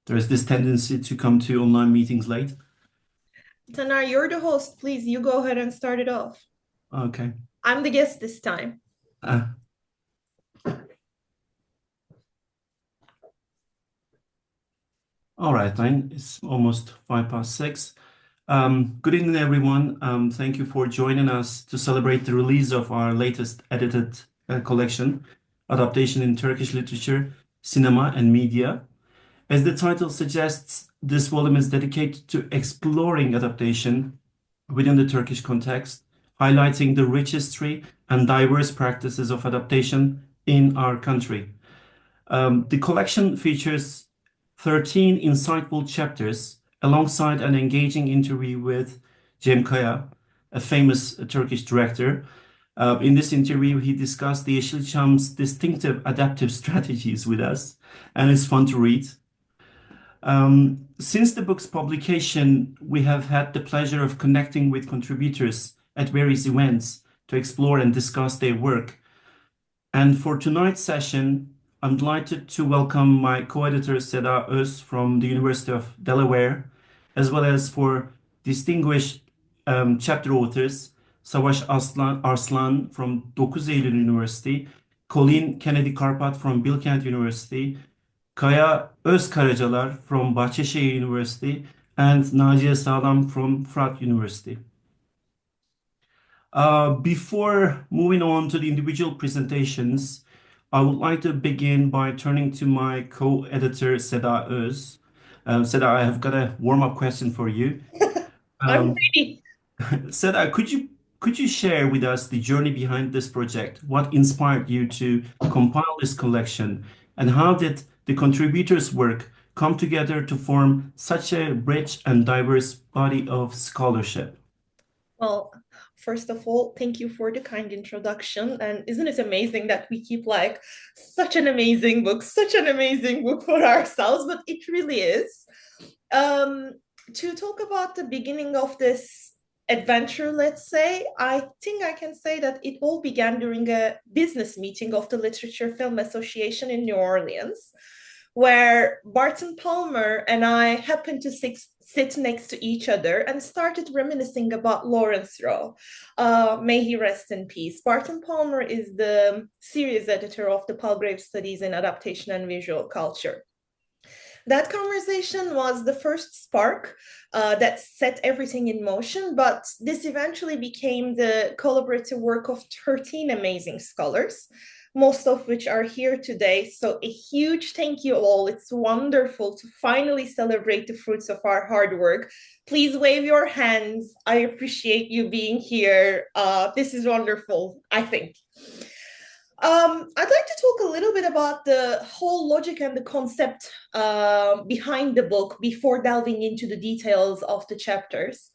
There's this tendency to come to online meetings late. Tanar, you're the host. Please, you go ahead and start it off. Okay. I'm the guest this time. Uh, all right, then. It's almost 6:05. Good evening, everyone. Thank you for joining us to celebrate the release of our latest edited collection, Adaptation in Turkish Literature, Cinema and Media. As the title suggests, this volume is dedicated to exploring adaptation within the Turkish context, highlighting the rich history and diverse practices of adaptation in our country. The collection features 13 insightful chapters alongside an engaging interview with Cem Kaya, a famous Turkish director. In this interview, he discussed the Yeşilçam's distinctive adaptive strategies with us, and it's fun to read. Since the book's publication, we have had the pleasure of connecting with contributors at various events to explore and discuss their work. And for tonight's session, I'm delighted to welcome my co-editor Seda Öz from the University of Delaware, as well as for distinguished chapter authors Savaş Arslan from 9 Eylül University, Colleen Kennedy Karpat from Bilkent University, Kaya Özkaracalar from Bahçeşehir University, and Naciye Sağlam from Fırat University. Before moving on to the individual presentations, I would like to begin by turning to my co-editor Seda Öz. Seda, I have got a warm-up question for you. I'm Um, ready. Seda, could you share with us the journey behind this project? What inspired you to compile this collection, and how did the contributors' work come together to form such a rich and diverse body of scholarship? Well, first of all, thank you for the kind introduction. And isn't it amazing that we keep like such an amazing book for ourselves, but it really is. Um, to talk about the beginning of this adventure, let's say, I think I can say that it all began during a business meeting of the Literature Film Association in New Orleans, where Barton Palmer and I happened to sit next to each other and started reminiscing about Lawrence Rowe. May he rest in peace. Barton Palmer is the series editor of the Palgrave Studies in Adaptation and Visual Culture. That conversation was the first spark that set everything in motion, but this eventually became the collaborative work of 13 amazing scholars, most of which are here today. So, a huge thank you all. It's wonderful to finally celebrate the fruits of our hard work. Please wave your hands. I appreciate you being here. This is wonderful, I think. I'd like to talk a little bit about the whole logic and the concept behind the book before delving into the details of the chapters.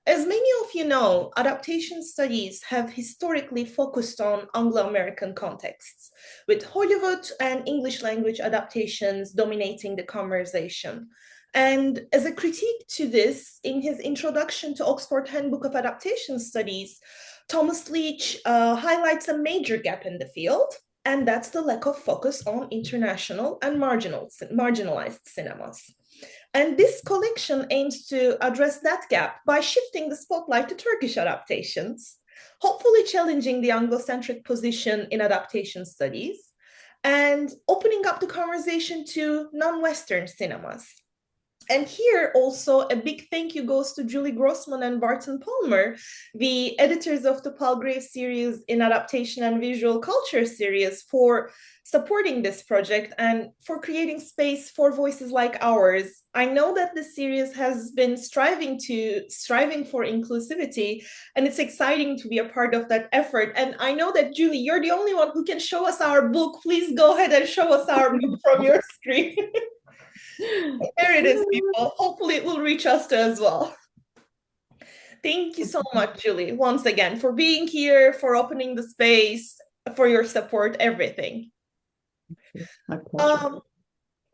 As many of you know, adaptation studies have historically focused on Anglo American contexts, with Hollywood and English language adaptations dominating the conversation. And as a critique to this, in his introduction to Oxford Handbook of Adaptation Studies, Thomas Leach highlights a major gap in the field, and that's the lack of focus on international and marginalized cinemas. And this collection aims to address that gap by shifting the spotlight to Turkish adaptations, hopefully challenging the Anglo-centric position in adaptation studies, and opening up the conversation to non-Western cinemas. And here also a big thank you goes to Julie Grossman and Barton Palmer, the editors of the Palgrave series in Adaptation and Visual Culture series, for supporting this project and for creating space for voices like ours. I know that the series has been striving for inclusivity, and it's exciting to be a part of that effort. And I know that Julie, you're the only one who can show us our book. Please go ahead and show us our book from your screen. There it is, people. Hopefully, it will reach us too as well. Thank you so much, Julie, once again, for being here, for opening the space, for your support, everything. My pleasure. Um,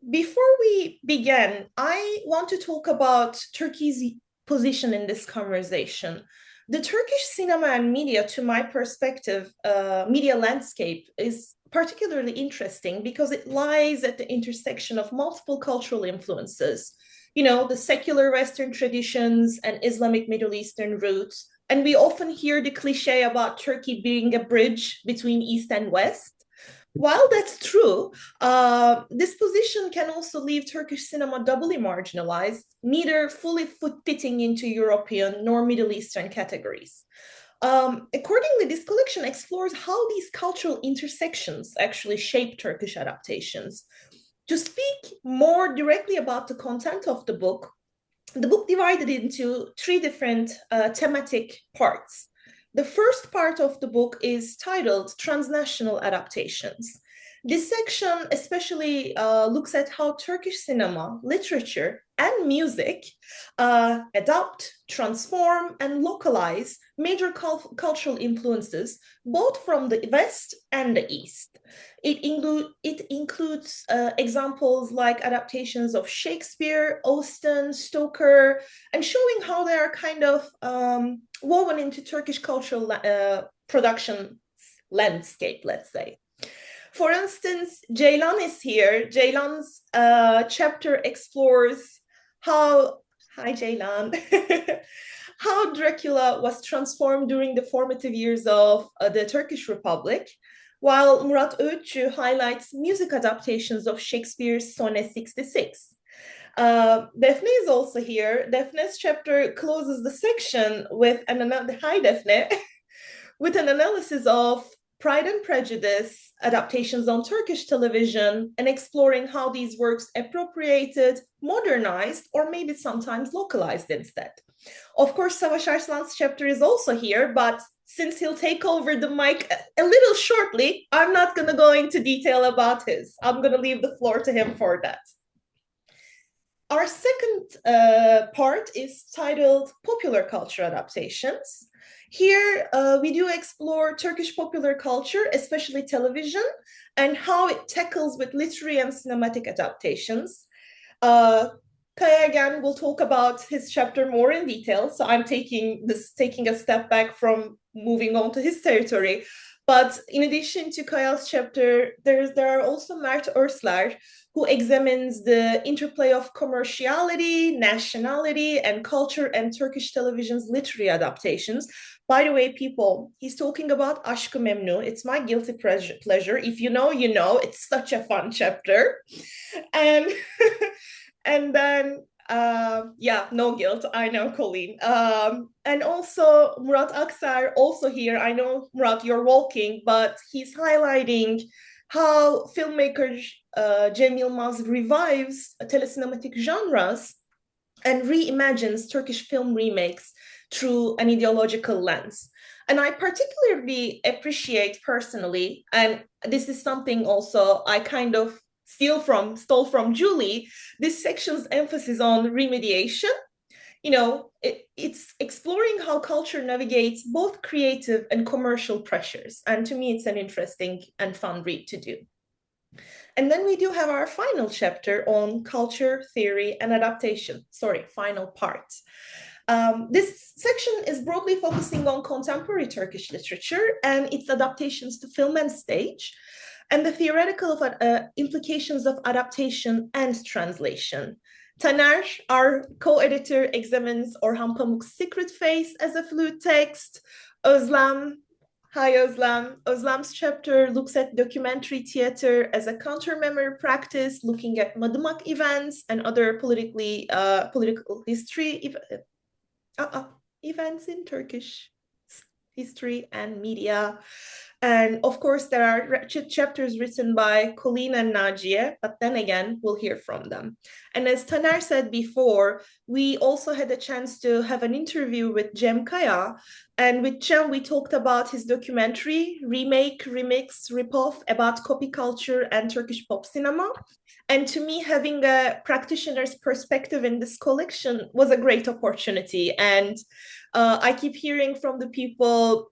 Before we begin, I want to talk about Turkey's position in this conversation. The Turkish cinema and media, to my perspective, media landscape is particularly interesting because it lies at the intersection of multiple cultural influences. You know, the secular Western traditions and Islamic Middle Eastern roots. And we often hear the cliche about Turkey being a bridge between East and West. While that's true, this position can also leave Turkish cinema doubly marginalized, neither fully fitting into European nor Middle Eastern categories. Accordingly, this collection explores how these cultural intersections actually shape Turkish adaptations. To speak more directly about the content of the book divided into three different thematic parts. The first part of the book is titled Transnational Adaptations. This section especially looks at how Turkish cinema, literature, and music adapt, transform, and localize major cultural influences both from the West and the East. It includes examples like adaptations of Shakespeare, Austen, Stoker, and showing how they are kind of woven into Turkish cultural production landscape, let's say. For instance, Ceylan is here. Ceylan's chapter explores how, hi Ceylan, how Dracula was transformed during the formative years of the Turkish Republic, while Murat Öğütçü highlights music adaptations of Shakespeare's Sonnet 66. Daphne is also here. Daphne's chapter closes the section with hi Daphne, with an analysis of Pride and Prejudice adaptations on Turkish television and exploring how these works appropriated, modernized, or maybe sometimes localized instead. Of course, Savaş Arslan's chapter is also here, but since he'll take over the mic a little shortly, I'm not going to go into detail about his. I'm going to leave the floor to him for that. Our second part is titled Popular Culture Adaptations. Here, we do explore Turkish popular culture, especially television, and how it tackles with literary and cinematic adaptations. Kaya again will talk about his chapter more in detail, so I'm taking a step back from moving on to his territory. But in addition to Kaya's chapter, there are also Mert Örsler, who examines the interplay of commerciality, nationality, and culture and Turkish television's literary adaptations. By the way, people, he's talking about Aşk-ı Memnu. It's my guilty pleasure. If you know, you know. It's such a fun chapter. And and then yeah, no guilt. I know, Colleen. And also Murat Aksar, also here. I know, Murat, you're walking, but he's highlighting how filmmaker Cem Yılmaz revives telecinematic genres and reimagines Turkish film remakes through an ideological lens. And I particularly appreciate personally, and this is something also I kind of stole from Julie, this section's emphasis on remediation. You know, it's exploring how culture navigates both creative and commercial pressures. And to me, it's an interesting and fun read to do. And then we do have our final chapter on culture, theory, and adaptation. Sorry, final part. This section is broadly focusing on contemporary Turkish literature and its adaptations to film and stage, and the theoretical implications of adaptation and translation. Taner, our co-editor, examines Orhan Pamuk's Secret Face as a fluid text. Özlem, hi Özlem. Özlem's chapter looks at documentary theater as a counter-memory practice, looking at Madımak events and other political history events in Turkish history and media. And of course, there are chapters written by Colleen and Nagiye, but then again, we'll hear from them. And as Taner said before, we also had a chance to have an interview with Cem Kaya. And with Cem, we talked about his documentary, Remake, Remix, Ripoff, about copy culture and Turkish pop cinema. And to me, having a practitioner's perspective in this collection was a great opportunity. And I keep hearing from the people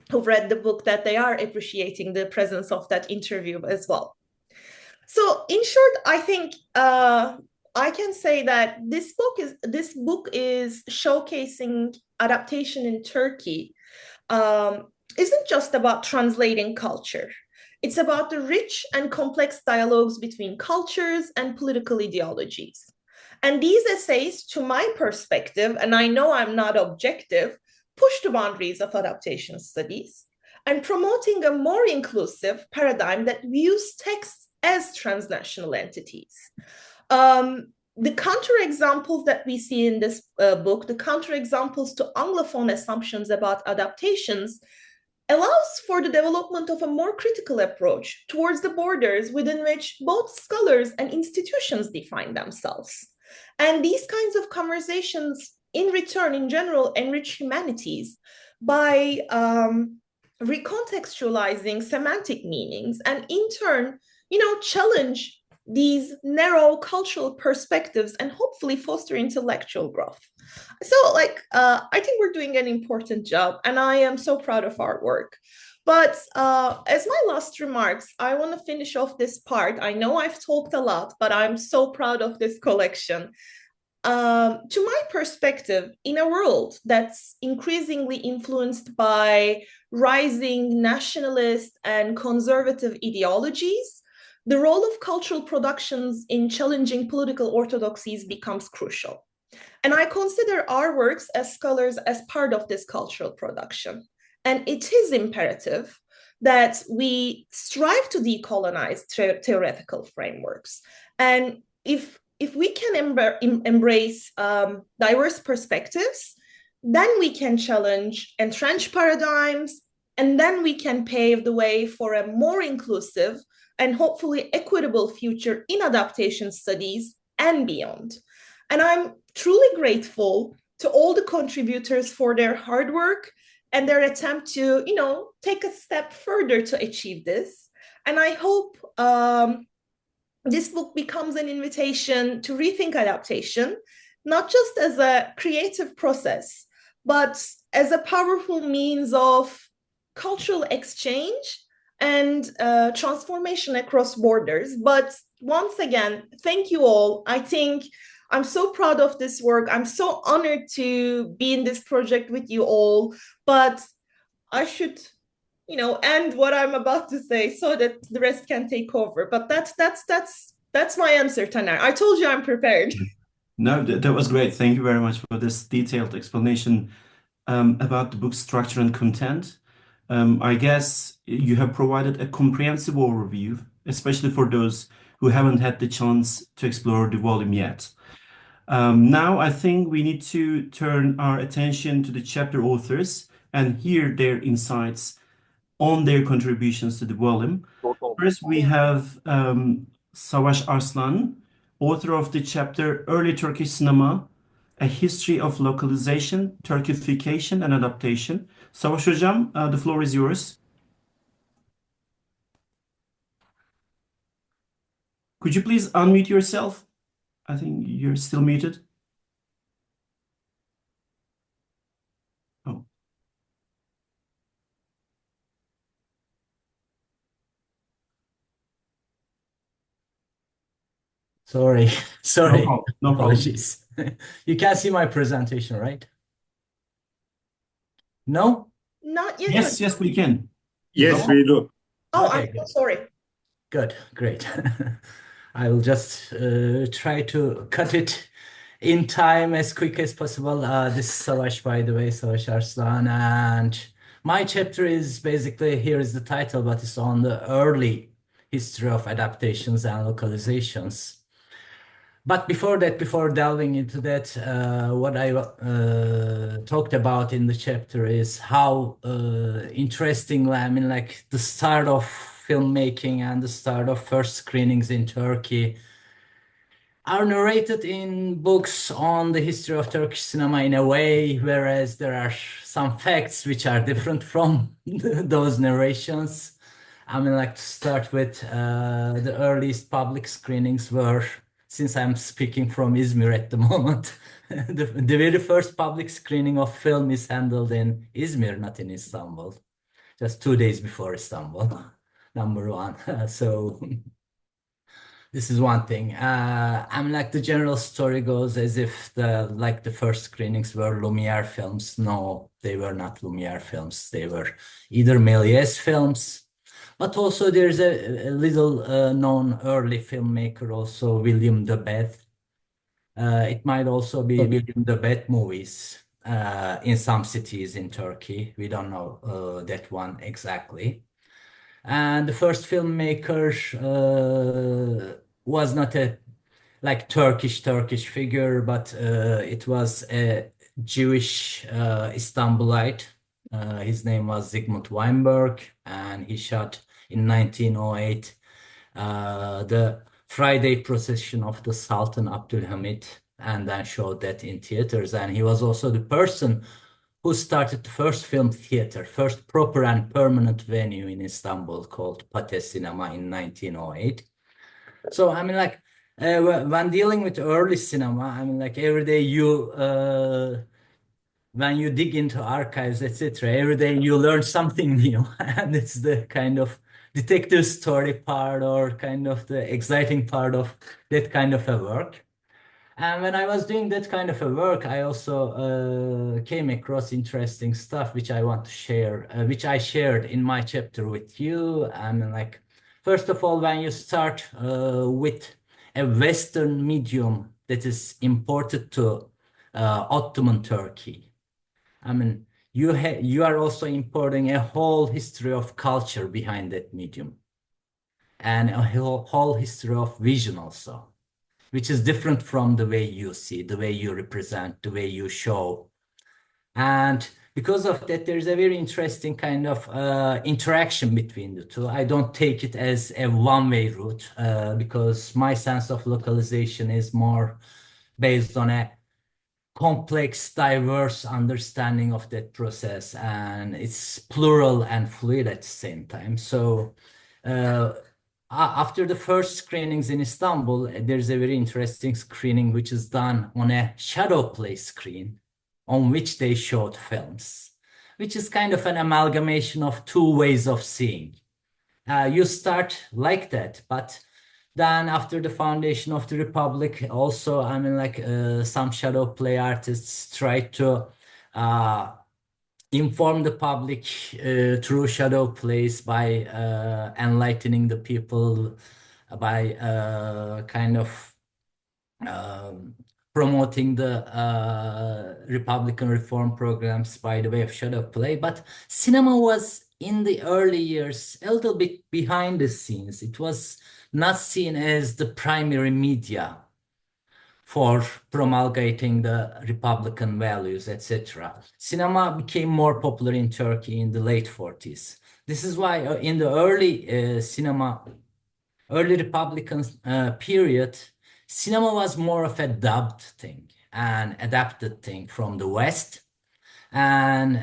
who've read the book that they are appreciating the presence of that interview as well. So in short, I think I can say that this book is showcasing adaptation in Turkey isn't just about translating culture. It's about the rich and complex dialogues between cultures and political ideologies. And these essays, to my perspective, and I know I'm not objective, push the boundaries of adaptation studies and promoting a more inclusive paradigm that views texts as transnational entities. The counterexamples that we see in this book, the counterexamples to Anglophone assumptions about adaptations, allows for the development of a more critical approach towards the borders within which both scholars and institutions define themselves. And these kinds of conversations, in return, in general, enrich humanities by recontextualizing semantic meanings and, in turn, challenge these narrow cultural perspectives and hopefully foster intellectual growth. So, I think we're doing an important job, and I am so proud of our work. But as my last remarks, I want to finish off this part. I know I've talked a lot, but I'm so proud of this collection. To my perspective, in a world that's increasingly influenced by rising nationalist and conservative ideologies, the role of cultural productions in challenging political orthodoxies becomes crucial. And I consider our works as scholars as part of this cultural production. And it is imperative that we strive to decolonize theoretical frameworks. And if we can embrace diverse perspectives, then we can challenge entrenched paradigms, and then we can pave the way for a more inclusive and hopefully equitable future in adaptation studies and beyond. And I'm truly grateful to all the contributors for their hard work and their attempt to, take a step further to achieve this. And I hope this book becomes an invitation to rethink adaptation, not just as a creative process, but as a powerful means of cultural exchange and transformation across borders. But once again, thank you all. I think I'm so proud of this work. I'm so honored to be in this project with you all. But I should, end what I'm about to say so that the rest can take over. But that's my answer, Taner. I told you I'm prepared. No, that was great. Thank you very much for this detailed explanation about the book's structure and content. I guess you have provided a comprehensive overview, especially for those who haven't had the chance to explore the volume yet. Now, I think we need to turn our attention to the chapter authors and hear their insights on their contributions to the volume. First, we have Savaş Arslan, author of the chapter Early Turkish Cinema, A History of Localization, Turkification and Adaptation. Savaş Hocam, the floor is yours. Could you please unmute yourself? I think you're still muted. Oh, Sorry, no sorry. problem. No problem. Apologies. You can see my presentation, right? No? Not yet. Yes, yes, we can. Yes, Go. we do. Oh, Okay, I'm so good. sorry. Good, great. I will just try to cut it in time as quick as possible. This is Savaş, by the way, Savaş Arslan, and my chapter is basically, here is the title, but it's on the early history of adaptations and localizations. But before that, before delving into that, what I talked about in the chapter is how interestingly, I mean, like the start of filmmaking and the start of first screenings in Turkey are narrated in books on the history of Turkish cinema in a way, whereas there are some facts which are different from those narrations. I mean, like to start with the earliest public screenings were, since I'm speaking from Izmir at the moment, the very first public screening of film is handled in Izmir, not in Istanbul, just 2 days before Istanbul, number one. So This is one thing. I mean, like the general story goes as if the first screenings were Lumiere films. No, they were not Lumiere films. They were either Méliès films, but also there's a little known early filmmaker, also William de Beth. It might also be Oh, William de Beth movies in some cities in Turkey. We don't know that one exactly. And the first filmmaker was not a like Turkish figure, but it was a Jewish Istanbulite. His name was Zygmunt Weinberg, and he shot in 1908 the Friday procession of the Sultan Abdülhamid, and then showed that in theaters. And he was also the person who started the first film theater, first proper and permanent venue in Istanbul called Pate Cinema in 1908. So I mean, like when dealing with early cinema, I mean, like every day when you dig into archives, etc., every day you learn something new, and it's the kind of detective story part or kind of the exciting part of that kind of a work. And when I was doing that kind of a work, I also came across interesting stuff which I want to share, which I shared in my chapter with you. And like, first of all, when you start with a Western medium that is imported to Ottoman Turkey, I mean, you are also importing a whole history of culture behind that medium and a whole history of vision also, which is different from the way you see, the way you represent, the way you show. And because of that, there's a very interesting kind of interaction between the two. I don't take it as a one-way route because my sense of localization is more based on a complex, diverse understanding of that process, and it's plural and fluid at the same time. So, uh, after the first screenings in Istanbul, there's a very interesting screening which is done on a shadow play screen on which they showed films, which is kind of an amalgamation of two ways of seeing. You start like that, but then after the foundation of the Republic, also, I mean, like some shadow play artists try to uh, inform the public through shadow plays by enlightening the people, by kind of um, promoting the Republican reform programs by the way of shadow play. But cinema was in the early years a little bit behind the scenes. It was not seen as the primary media for promulgating the Republican values, etc. Cinema became more popular in Turkey in the late 40s. This is why in the early Republican period, cinema was more of a dubbed thing, an adapted thing from the West. And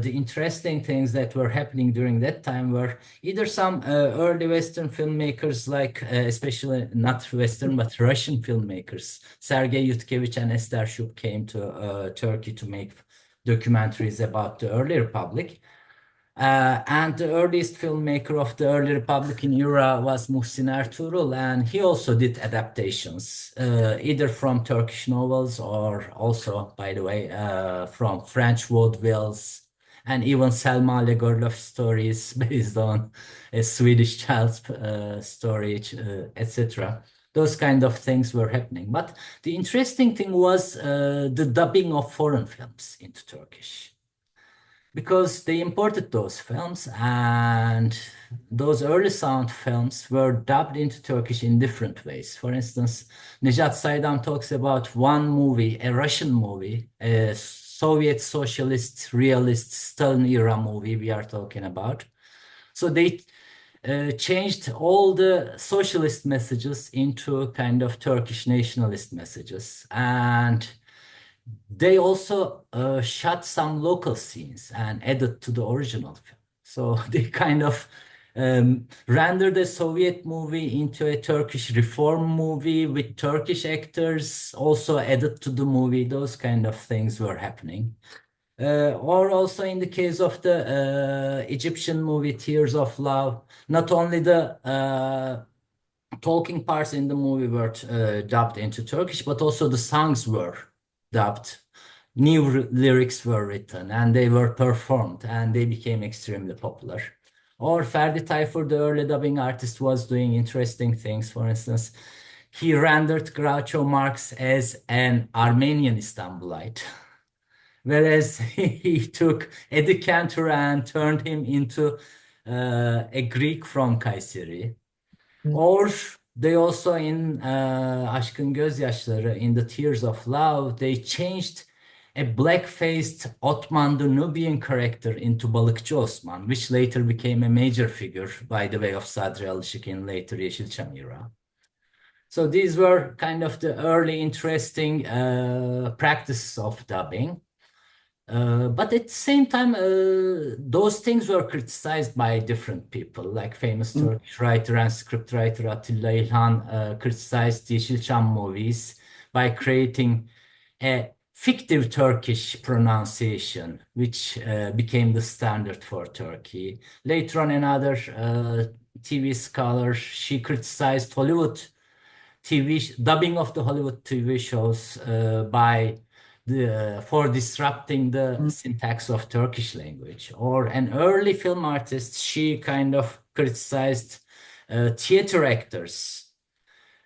the interesting things that were happening during that time were either some early Western filmmakers, like especially not Western but Russian filmmakers, Sergei Yutkevich and Esther Shub came to Turkey to make documentaries about the early Republic. And the earliest filmmaker of the early Republican era was Muhsin Ertuğrul, and he also did adaptations, either from Turkish novels or also, by the way, from French vaudevilles and even Selma Lagerlöf stories based on a Swedish child's story, etc. Those kind of things were happening. But the interesting thing was the dubbing of foreign films into Turkish because they imported those films, and those early sound films were dubbed into Turkish in different ways. For instance, Nejat Saydam talks about one movie, a Russian movie, a Soviet socialist realist Stalin era movie we are talking about. So they changed all the socialist messages into kind of Turkish nationalist messages. And they also shot some local scenes and added to the original film. So they kind of rendered a Soviet movie into a Turkish reform movie with Turkish actors, also added to the movie. Those kind of things were happening. Or also in the case of the Egyptian movie Tears of Love, not only the talking parts in the movie were dubbed into Turkish, but also the songs were dubbed. New lyrics were written and they were performed and they became extremely popular. Or Ferdi Tayfur, the early dubbing artist, was doing interesting things. For instance, he rendered Groucho Marx as an Armenian Istanbulite, whereas he took Eddie Cantor and turned him into a Greek from Kayseri. Or they also in Aşkın Gözyaşları, in the Tears of Love, they changed a black-faced Ottoman the Nubian character into Balıkçı Osman, which later became a major figure by the way of Sadri Alışık in later Yeşilçam era. So these were kind of the early interesting practices of dubbing. But at the same time, those things were criticized by different people, like famous Turkish writer and scriptwriter Atilla İlhan criticized Yeşilçam movies by creating a fictive Turkish pronunciation, which became the standard for Turkey. Later on, another TV scholar, she criticized Hollywood dubbing of the Hollywood TV shows by for disrupting the syntax of Turkish language. Or an early film artist, she kind of criticized theater actors,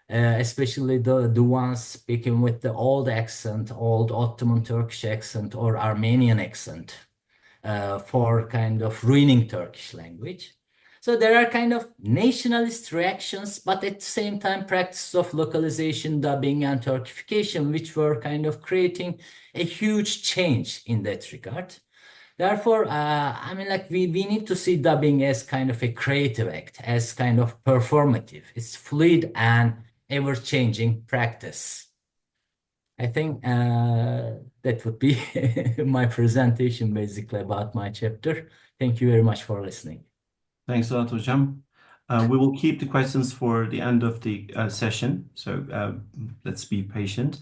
especially the ones speaking with the old accent, old Ottoman Turkish accent or Armenian accent, for kind of ruining Turkish language. So there are kind of nationalist reactions, but at the same time, practices of localization, dubbing, and Turkification, which were kind of creating a huge change in that regard. Therefore, I mean, like we need to see dubbing as kind of a creative act, as kind of performative. It's fluid and ever-changing practice. I think that would be my presentation basically about my chapter. Thank you very much for listening. Thanks a lot, Hocam. We will keep the questions for the end of the session, so let's be patient.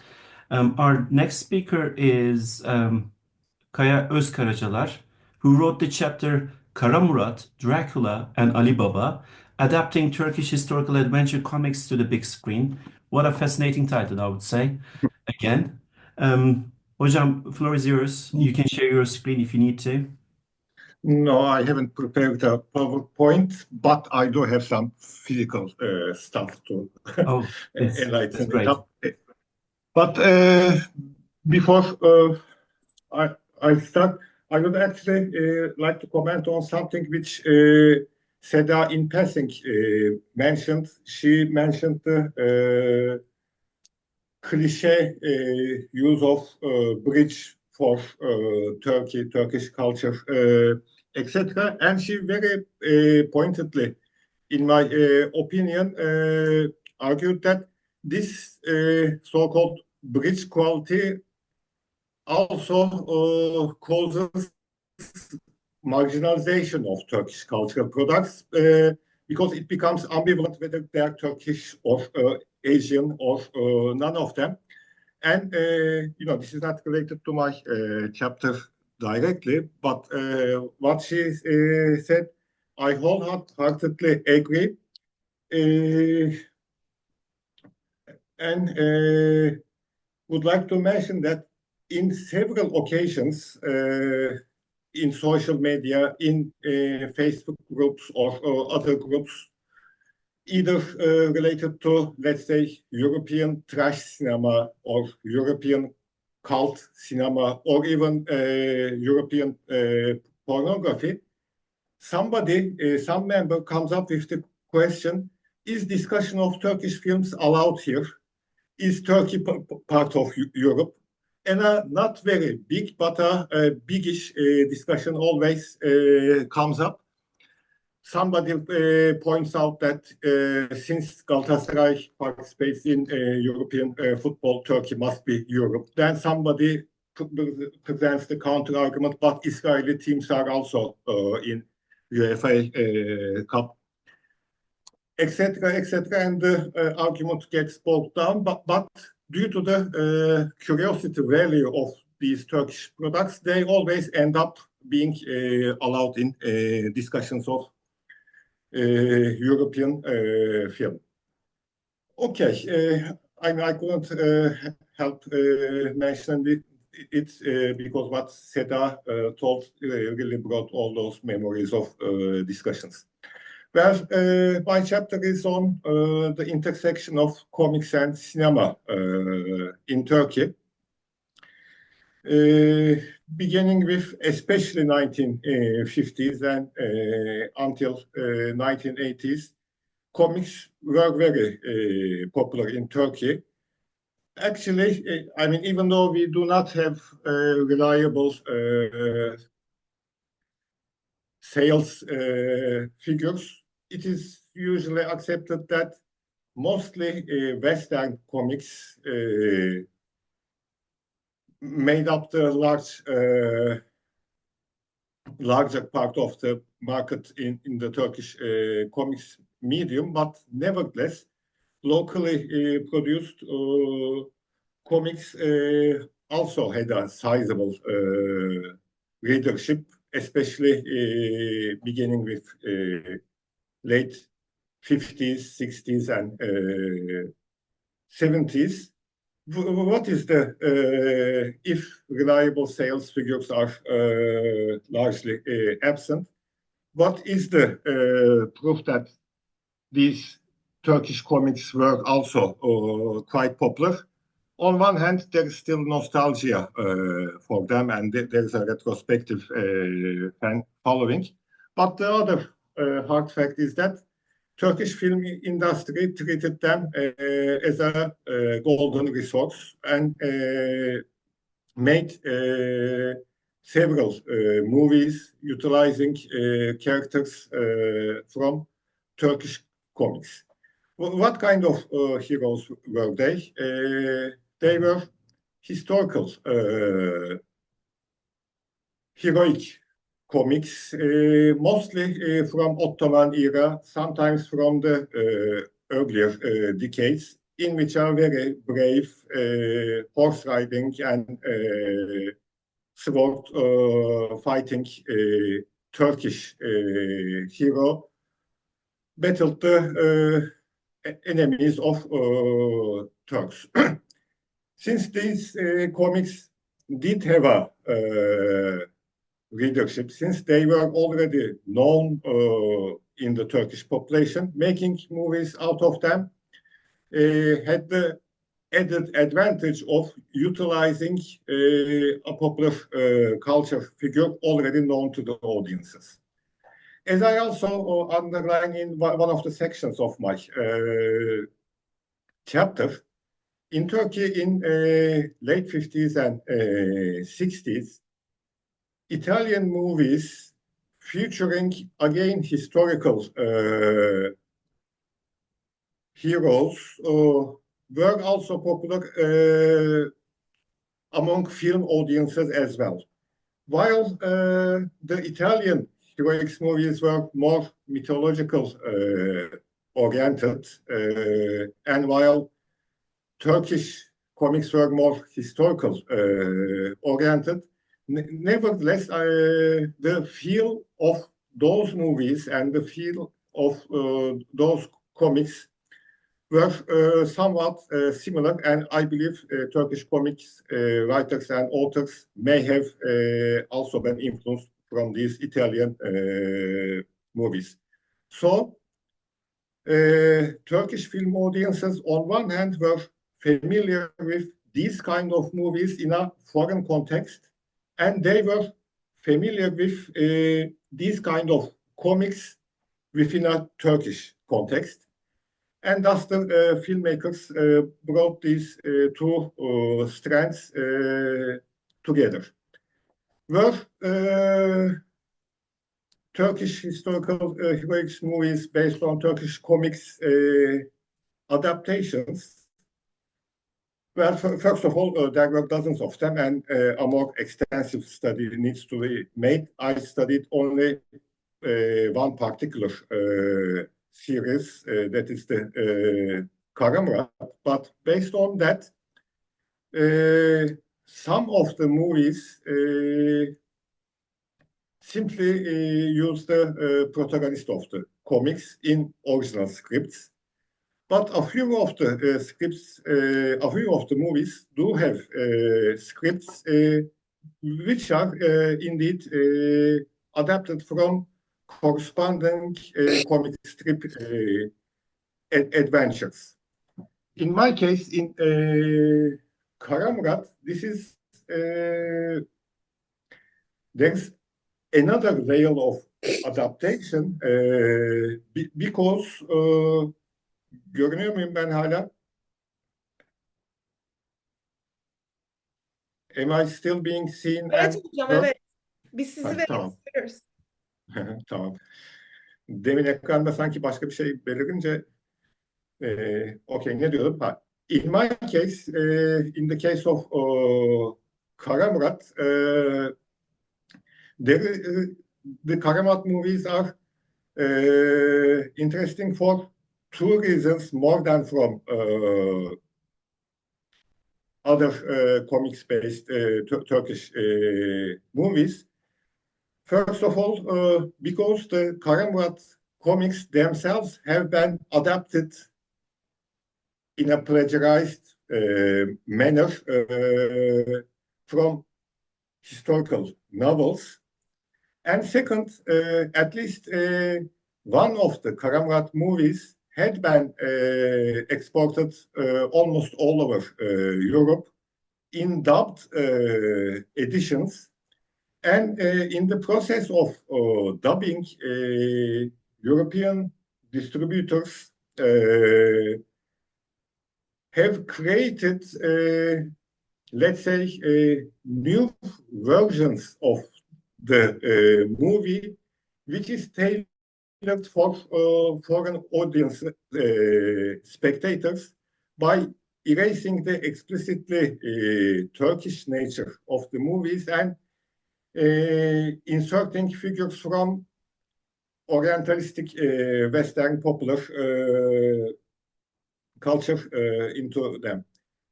Our next speaker is Kaya Özkaracalar, who wrote the chapter Kara Murat, Dracula, and Ali Baba, adapting Turkish historical adventure comics to the big screen. What a fascinating title, I would say. Again, Hocam, floor is yours. You can share your screen if you need to. No, I haven't prepared a PowerPoint, but I do have some physical stuff to enlighten it up. But before I start, I would actually like to comment on something which Seda in passing mentioned. She mentioned the cliche use of bridge for Turkish culture, etc. And she very pointedly, in my opinion, argued that this so-called bridge quality also causes marginalization of Turkish cultural products because it becomes ambivalent whether they are Turkish or Asian or none of them. And, this is not related to my chapter directly, but what she said, I wholeheartedly agree. And would like to mention that in several occasions, in social media, in Facebook groups or other groups, either related to, let's say, European trash cinema or European cult cinema or even European pornography, some member comes up with the question, is discussion of Turkish films allowed here? Is Turkey part of Europe? And a not very big, but a biggish discussion always comes up. Somebody points out that since Galatasaray participates in European football, Turkey must be Europe. Then somebody presents the counter argument, but Israeli teams are also in UEFA Cup, etc., etc., and the argument gets bogged down. But due to the curiosity value of these Turkish products, they always end up being allowed in discussions of European film. Okay, I couldn't help mentioning it because what Seda told really brought all those memories of discussions. Well, my chapter is on the intersection of comics and cinema in Turkey. Beginning with especially 1950s and until 1980s, comics were very popular in Turkey. Actually, I mean, even though we do not have reliable sales figures, it is usually accepted that mostly Western comics made up the larger part of the market in the Turkish comics medium, but nevertheless, locally produced comics also had a sizable readership, especially beginning with late 50s, 60s, and 70s. What is the, if reliable sales figures are largely absent, what is the proof that these Turkish comics were also quite popular? On one hand, there is still nostalgia for them, and there's a retrospective fan following. But the other hard fact is that Turkish film industry treated them as a golden resource and made several movies utilizing characters from Turkish comics. What kind of heroes were they? They were historical, heroic comics, mostly from Ottoman era, sometimes from the earlier decades, in which are very brave horse riding and sword fighting Turkish hero battled the enemies of Turks. Since these comics did have a readership, since they were already known in the Turkish population, making movies out of them had the added advantage of utilizing a popular culture figure already known to the audiences. As I also underline in one of the sections of my chapter, in Turkey in late 50s and 60s, Italian movies featuring again historical heroes were also popular among film audiences as well. While the Italian heroics movies were more mythological oriented, and while Turkish comics were more historical oriented, nevertheless, the feel of those movies and the feel of those comics were somewhat similar, and I believe Turkish comics writers and authors may have also been influenced from these Italian movies. So, Turkish film audiences, on one hand, were familiar with these kind of movies in a foreign context, and they were familiar with these kind of comics within a Turkish context. And thus the filmmakers brought these two strands together. Were Turkish historical heroics movies based on Turkish comics adaptations? Well, first of all, there were dozens of them, and a more extensive study needs to be made. I studied only one particular series, that is the Karamura. But based on that, some of the movies simply use the protagonist of the comics in original scripts. but a few of the scripts, a few of the movies do have scripts which are indeed adapted from corresponding comic strip adventures. In my case, in Kara, this is there's another layer of adaptation because görünüyor muyum ben hala? Am I still being seen Evet and hocam, heard? evet. Biz sizi Ha, de tamam. görüyoruz. Tamam. Demin ekranda sanki başka bir şey belirince okay, ne diyordum? Ha. In my case, in the case of Kara Murat, the Kara Murat movies are interesting for two reasons more than from other comics-based Turkish movies. First of all, because the Kara Murat comics themselves have been adapted in a plagiarized manner from historical novels. And second, at least one of the Kara Murat movies had been exported almost all over Europe in dubbed editions. And in the process of dubbing, European distributors have created, let's say, new versions of the movie, which is tailored for foreign audience spectators by erasing the explicitly Turkish nature of the movies and inserting figures from Orientalistic Western popular culture into them.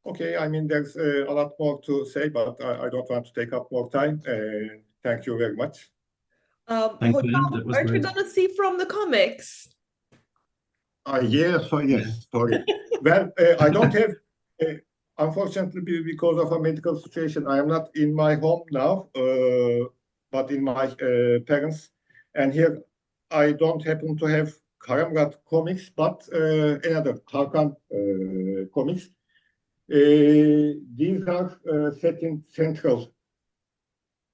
Okay, I mean, there's a lot more to say, but I don't want to take up more time. Thank you very much. Thank you. Hocam, That was aren't we great. gonna see from the comics? Yes, sorry. Well, I don't have, unfortunately, because of a medical situation, I am not in my home now, but in my parents. And here, I don't happen to have Kara Murat comics, but another Tarkan comics. These are set in Central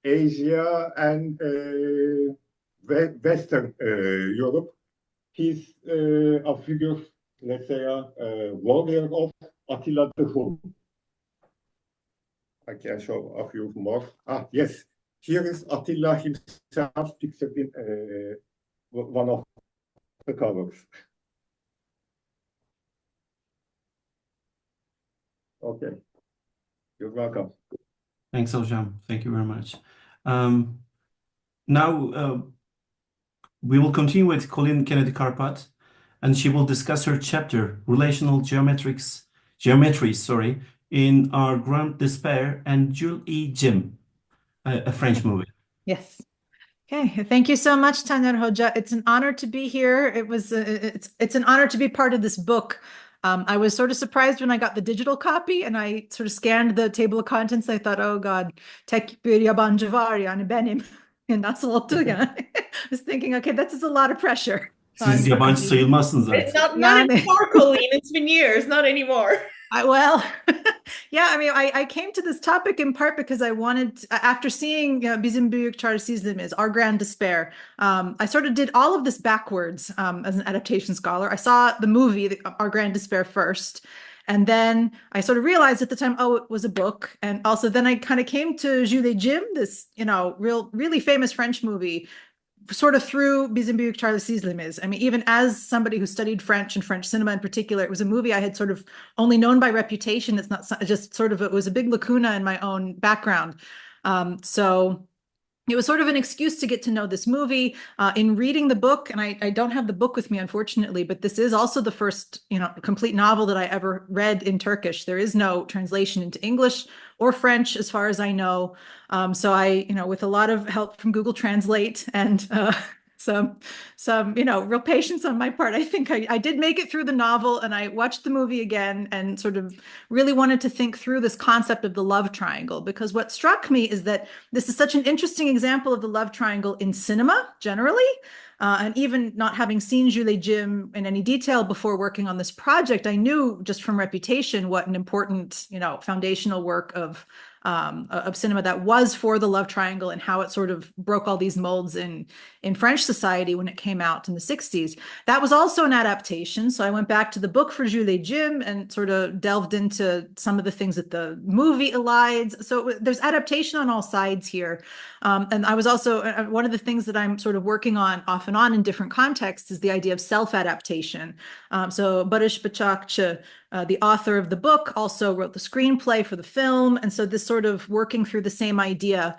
Asia and Western Europe. He's a figure, let's say, a warrior of Attila the Hun. I can show a few more. Yes, here is Attila himself pictured in one of the covers. Okay, you're welcome. Thanks, Hocam. Thank you very much. Now we will continue with Colin Kennedy Karpat, and she will discuss her chapter, Relational Geometry, sorry, in Our Grand Despair and Jules E. Jim, a French movie. Yes. Okay. Thank you so much, Taner Hoca. It's an honor to be here. It's an honor to be part of this book. I was sort of surprised when I got the digital copy and I sort of scanned the table of contents. I thought, oh God, tek bir yabancı var yani benim. Nasıl oldu yani? I was thinking, okay, this is a lot of pressure. Siz yabancı sayılmazsınız artık. Not Yani- anymore, Colleen. It's been years, not anymore. Yeah, I mean, I came to this topic in part because I wanted, after seeing Bizim Büyük Çaresizliğimiz, Our Grand Despair, I sort of did all of this backwards as an adaptation scholar. I saw the movie, Our Grand Despair, first, and then I sort of realized at the time, oh, it was a book. And also then I kind of came to Jules et Jim, this, really famous French movie, sort of through Bizim Büyük Çaresizliğimiz. I mean, even as somebody who studied French and French cinema in particular, it was a movie I had sort of only known by reputation. It's not just sort of, it was a big lacuna in my own background. So it was sort of an excuse to get to know this movie. In reading the book, and I don't have the book with me, unfortunately, but this is also the first, complete novel that I ever read in Turkish. There is no translation into English or French, as far as I know. So I, with a lot of help from Google Translate and some real patience on my part. I think I did make it through the novel, and I watched the movie again and sort of really wanted to think through this concept of the love triangle, because what struck me is that this is such an interesting example of the love triangle in cinema generally. And even not having seen Julie Jim in any detail before working on this project, I knew just from reputation what an important, foundational work of cinema that was for the love triangle, and how it sort of broke all these molds in French society when it came out in the 60s. That was also an adaptation. So I went back to the book for Julie Jim and sort of delved into some of the things that the movie elides. So there's adaptation on all sides here. And I was also, one of the things that I'm sort of working on off and on in different contexts is the idea of self-adaptation. So Barış Bıçakçı, the author of the book, also wrote the screenplay for the film. And so this sort of working through the same idea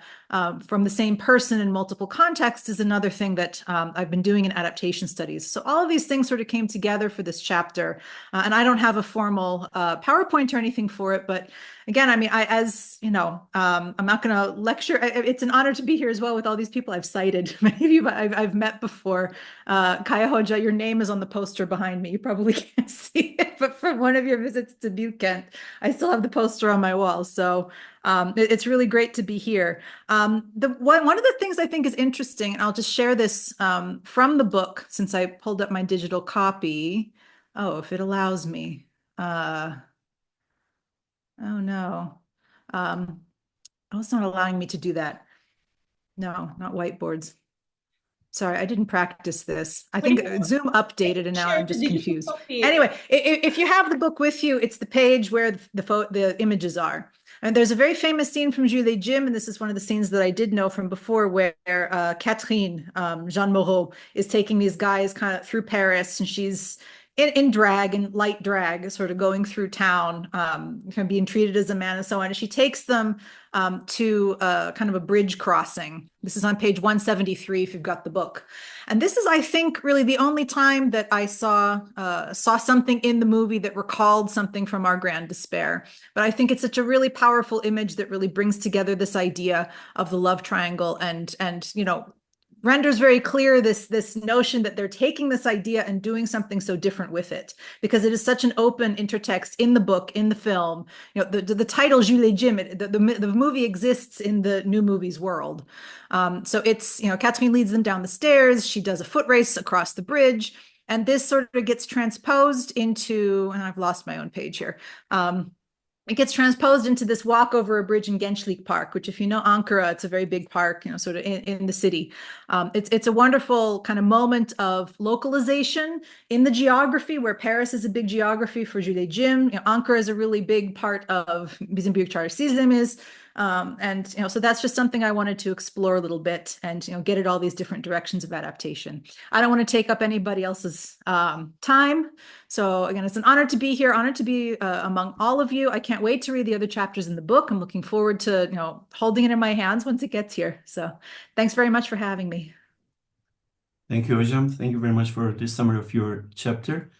from the same person in multiple contexts is another thing that I've been doing in adaptation studies. So all of these things sort of came together for this chapter. And I don't have a formal PowerPoint or anything for it, but again, I mean, I'm not going to lecture. It's an honor to be here as well with all these people I've cited. Many of you I've met before. Kaya Hoca, your name is on the poster behind me. You probably can't see it, but from one of your visits to Butte, I still have the poster on my wall. So it's really great to be here. One of the things I think is interesting, and I'll just share this from the book since I pulled up my digital copy. Oh, if it allows me. Oh no. Oh, it's not allowing me to do that. No, not whiteboards. Sorry, I didn't practice this. I think Zoom updated and now I'm just confused. Anyway, if you have the book with you, it's the page where the images are. And there's a very famous scene from Julie Jim, and this is one of the scenes that I did know from before, where Catherine, Jean Moreau, is taking these guys kind of through Paris, and she's in drag, in light drag, sort of going through town, kind of being treated as a man and so on. And she takes them to kind of a bridge crossing. This is on page 173 if you've got the book. And this is, I think, really the only time that I saw something in the movie that recalled something from Our Grand Despair. But I think it's such a really powerful image that really brings together this idea of the love triangle and renders very clear this notion that they're taking this idea and doing something so different with it, because it is such an open intertext in the book, in the film. The title Julie Jim, the movie exists in the new movie's world. So it's, Catherine leads them down the stairs. She does a foot race across the bridge, and this sort of gets transposed into, and I've lost my own page here. It gets transposed into this walk over a bridge in Gençlik Park, which, if you know Ankara, it's a very big park, sort of in the city. It's a wonderful kind of moment of localization in the geography, where Paris is a big geography for Julie Jim. Ankara is a really big part of Bizim Büyük Çaresizliğimiz. And so that's just something I wanted to explore a little bit and get at all these different directions of adaptation. I don't want to take up anybody else's time. So again, it's an honor to be here, honored to be among all of you. I can't wait to read the other chapters in the book. I'm looking forward to holding it in my hands once it gets here. So thanks very much for having me. Thank you, Hocam. Thank you very much for this summary of your chapter.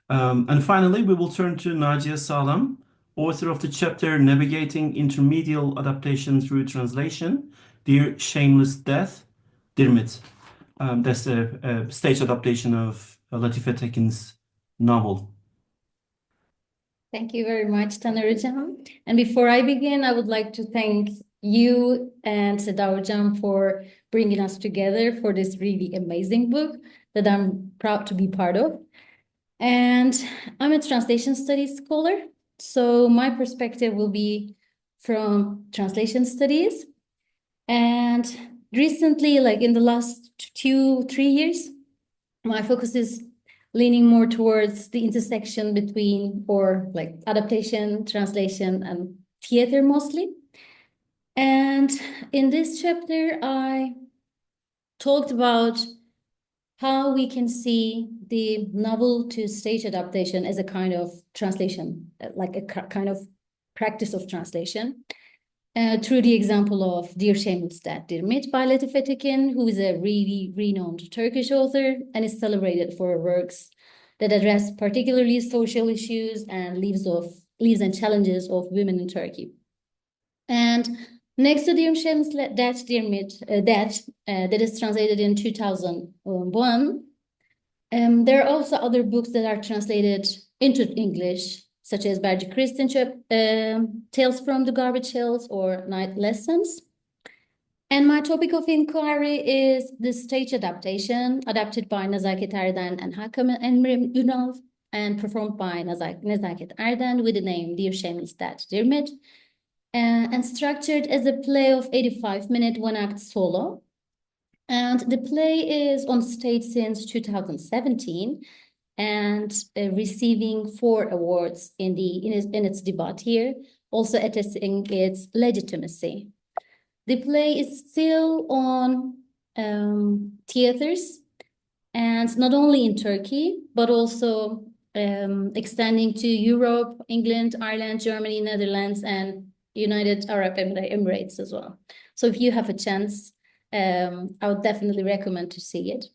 And finally, we will turn to Naciye Sağlam, author of the chapter Navigating Intermedial Adaptation Through Translation, Dear Shameless Death, Dirmit. That's a stage adaptation of Latife Tekin's novel. Thank you very much, Taner Hocam. And before I begin, I would like to thank you and Seda Hocam for bringing us together for this really amazing book that I'm proud to be part of. And I'm a translation studies scholar, so my perspective will be from translation studies. And recently, like in the last 2-3 years, my focus is leaning more towards the intersection between, or like adaptation, translation, and theater mostly. And in this chapter, I talked about how we can see the novel to stage adaptation as a kind of translation, like a kind of practice of translation, through the example of Dear Shameless Death, Dirmit by Latife Tekin, who is a really renowned Turkish author and is celebrated for her works that address particularly social issues and lives and challenges of women in Turkey. And Next to Dear Shams, That Dear Mit, that is translated in 2001. There are also other books that are translated into English, such as Berge Christensen, Tales from the Garbage Hills or Night Lessons. And my topic of inquiry is the stage adaptation, adapted by Nezaket Erden and Hakan Emre Ünal, and performed by Nezaket Erden with the name Dear Shams, That Dear Mit, and structured as a play of 85-minute one-act solo. And the play is on stage since 2017 and receiving 4 awards in its debut here, also attesting its legitimacy. The play is still on theaters, and not only in Turkey, but also extending to Europe, England, Ireland, Germany, Netherlands, and United Arab Emirates as well. So if you have a chance, I would definitely recommend to see it.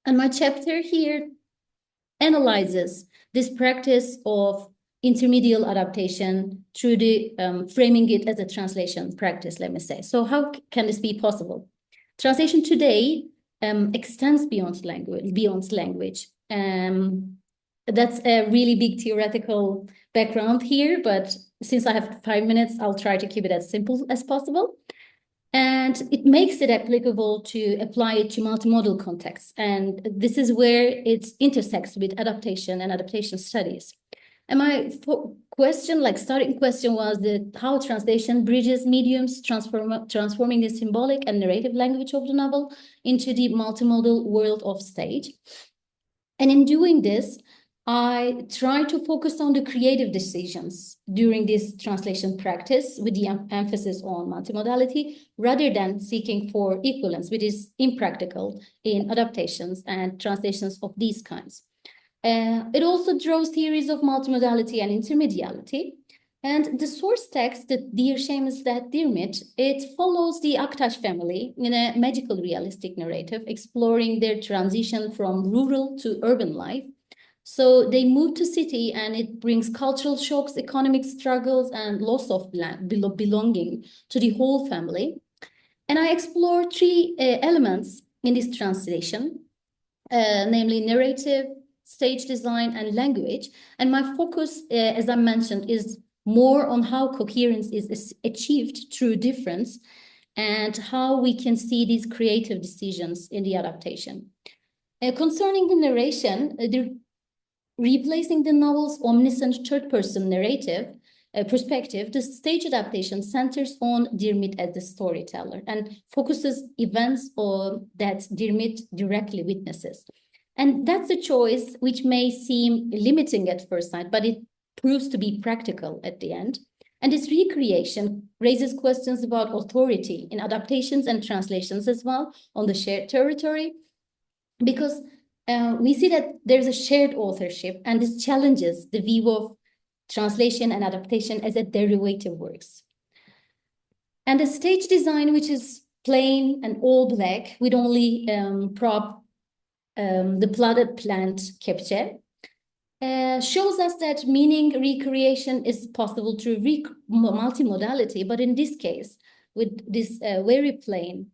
And my chapter here analyzes this practice of intermediate adaptation through the framing it as a translation practice, let me say. So how can this be possible? Translation today extends beyond language. That's a really big theoretical background here, but since I have 5 minutes, I'll try to keep it as simple as possible. And it makes it applicable to apply it to multimodal contexts. And this is where it intersects with adaptation and adaptation studies. And my starting question was how translation bridges mediums, transforming the symbolic and narrative language of the novel into the multimodal world of stage. And in doing this, I try to focus on the creative decisions during this translation practice with the emphasis on multimodality rather than seeking for equivalence, which is impractical in adaptations and translations of these kinds. It also draws theories of multimodality and intermediality. And the source text, the Dear Shams, That Dear Mit, it follows the Aktaş family in a magical realistic narrative, exploring their transition from rural to urban life. So they move to city and it brings cultural shocks, economic struggles, and loss of belonging to the whole family. And I explore 3 elements in this translation, namely narrative, stage design, and language. And my focus, as I mentioned, is more on how coherence is achieved through difference and how we can see these creative decisions in the adaptation. Concerning the narration, replacing the novel's omniscient third-person narrative perspective, the stage adaptation centers on Dear Mit as the storyteller and focuses events that Dear Mit directly witnesses. And that's a choice which may seem limiting at first sight, but it proves to be practical at the end. And this recreation raises questions about authority in adaptations and translations as well on the shared territory, because we see that there's a shared authorship, and this challenges the view of translation and adaptation as a derivative works. And the stage design, which is plain and all black with only the plotted plant capture, shows us that meaning recreation is possible through multimodality, but in this case, with this very plain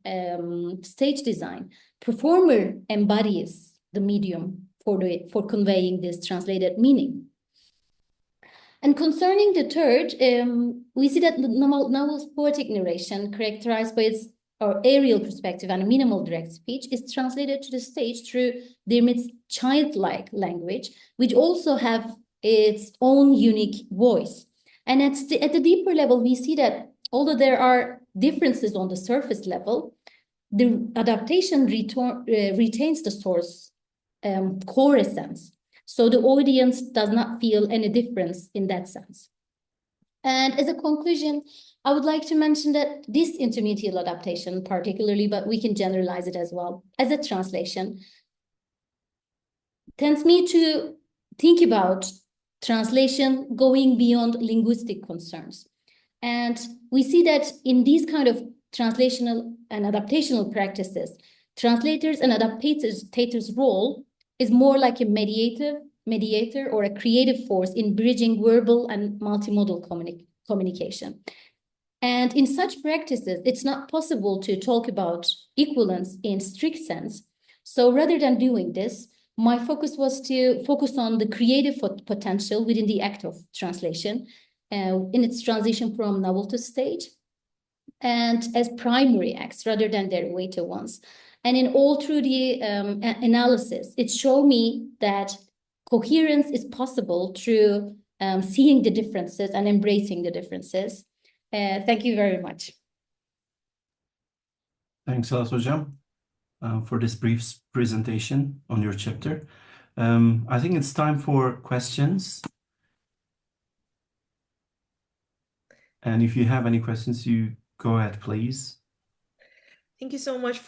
stage design, performer embodies the medium for conveying this translated meaning. And concerning the third, we see that the novel's poetic narration, characterized by its aerial perspective and minimal direct speech, is translated to the stage through Dear Mit's childlike language, which also have its own unique voice. And at the deeper level, we see that although there are differences on the surface level, the adaptation retains the source core essence. So the audience does not feel any difference in that sense. And as a conclusion, I would like to mention that this intermediate adaptation particularly, but we can generalize it as well, as a translation, tends me to think about translation going beyond linguistic concerns. And we see that in these kind of translational and adaptational practices, translators and adaptators' role is more like a mediator or a creative force in bridging verbal and multimodal communication. And in such practices, it's not possible to talk about equivalence in strict sense. So rather than doing this, my focus was to focus on the creative potential within the act of translation in its transition from novel to stage, and as primary acts rather than derivative ones. And in all through the analysis, it showed me that coherence is possible through seeing the differences and embracing the differences. Thank you very much. Thanks a lot, Hocam, for this brief presentation on your chapter. I think it's time for questions. And if you have any questions, you go ahead, please. Thank you so much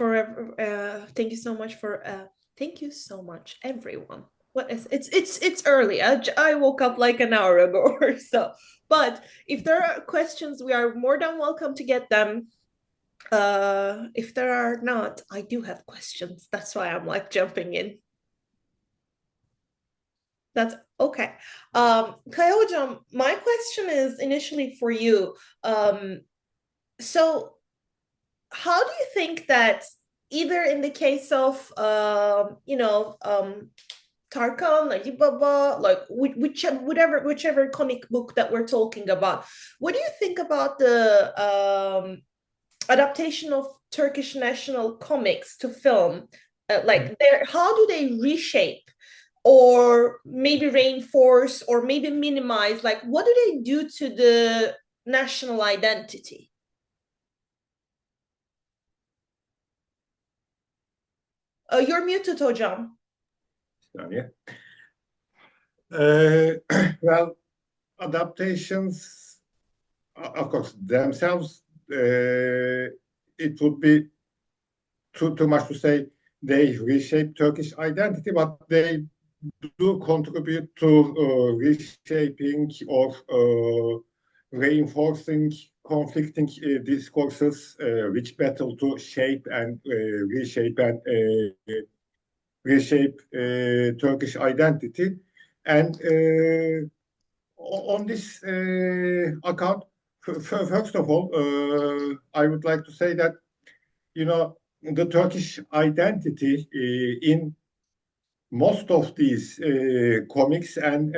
everyone. It's early. I woke up like an hour ago or so. But if there are questions, we are more than welcome to get them. If there are not, I do have questions. That's why I'm like jumping in. That's okay. Kaya Hocam, my question is initially for you. So how do you think that either in the case of Tarkan, Ali Baba, like whichever comic book that we're talking about, what do you think about the adaptation of Turkish national comics to film? How do they reshape or maybe reinforce or maybe minimize? Like, what do they do to the national identity? You're muted, Hocam. Well, adaptations, of course, themselves, it would be too much to say they reshape Turkish identity, but they do contribute to reshaping or reinforcing conflicting discourses, which battle to shape and reshape Turkish identity. And on this account, first of all, I would like to say that, the Turkish identity in most of these comics and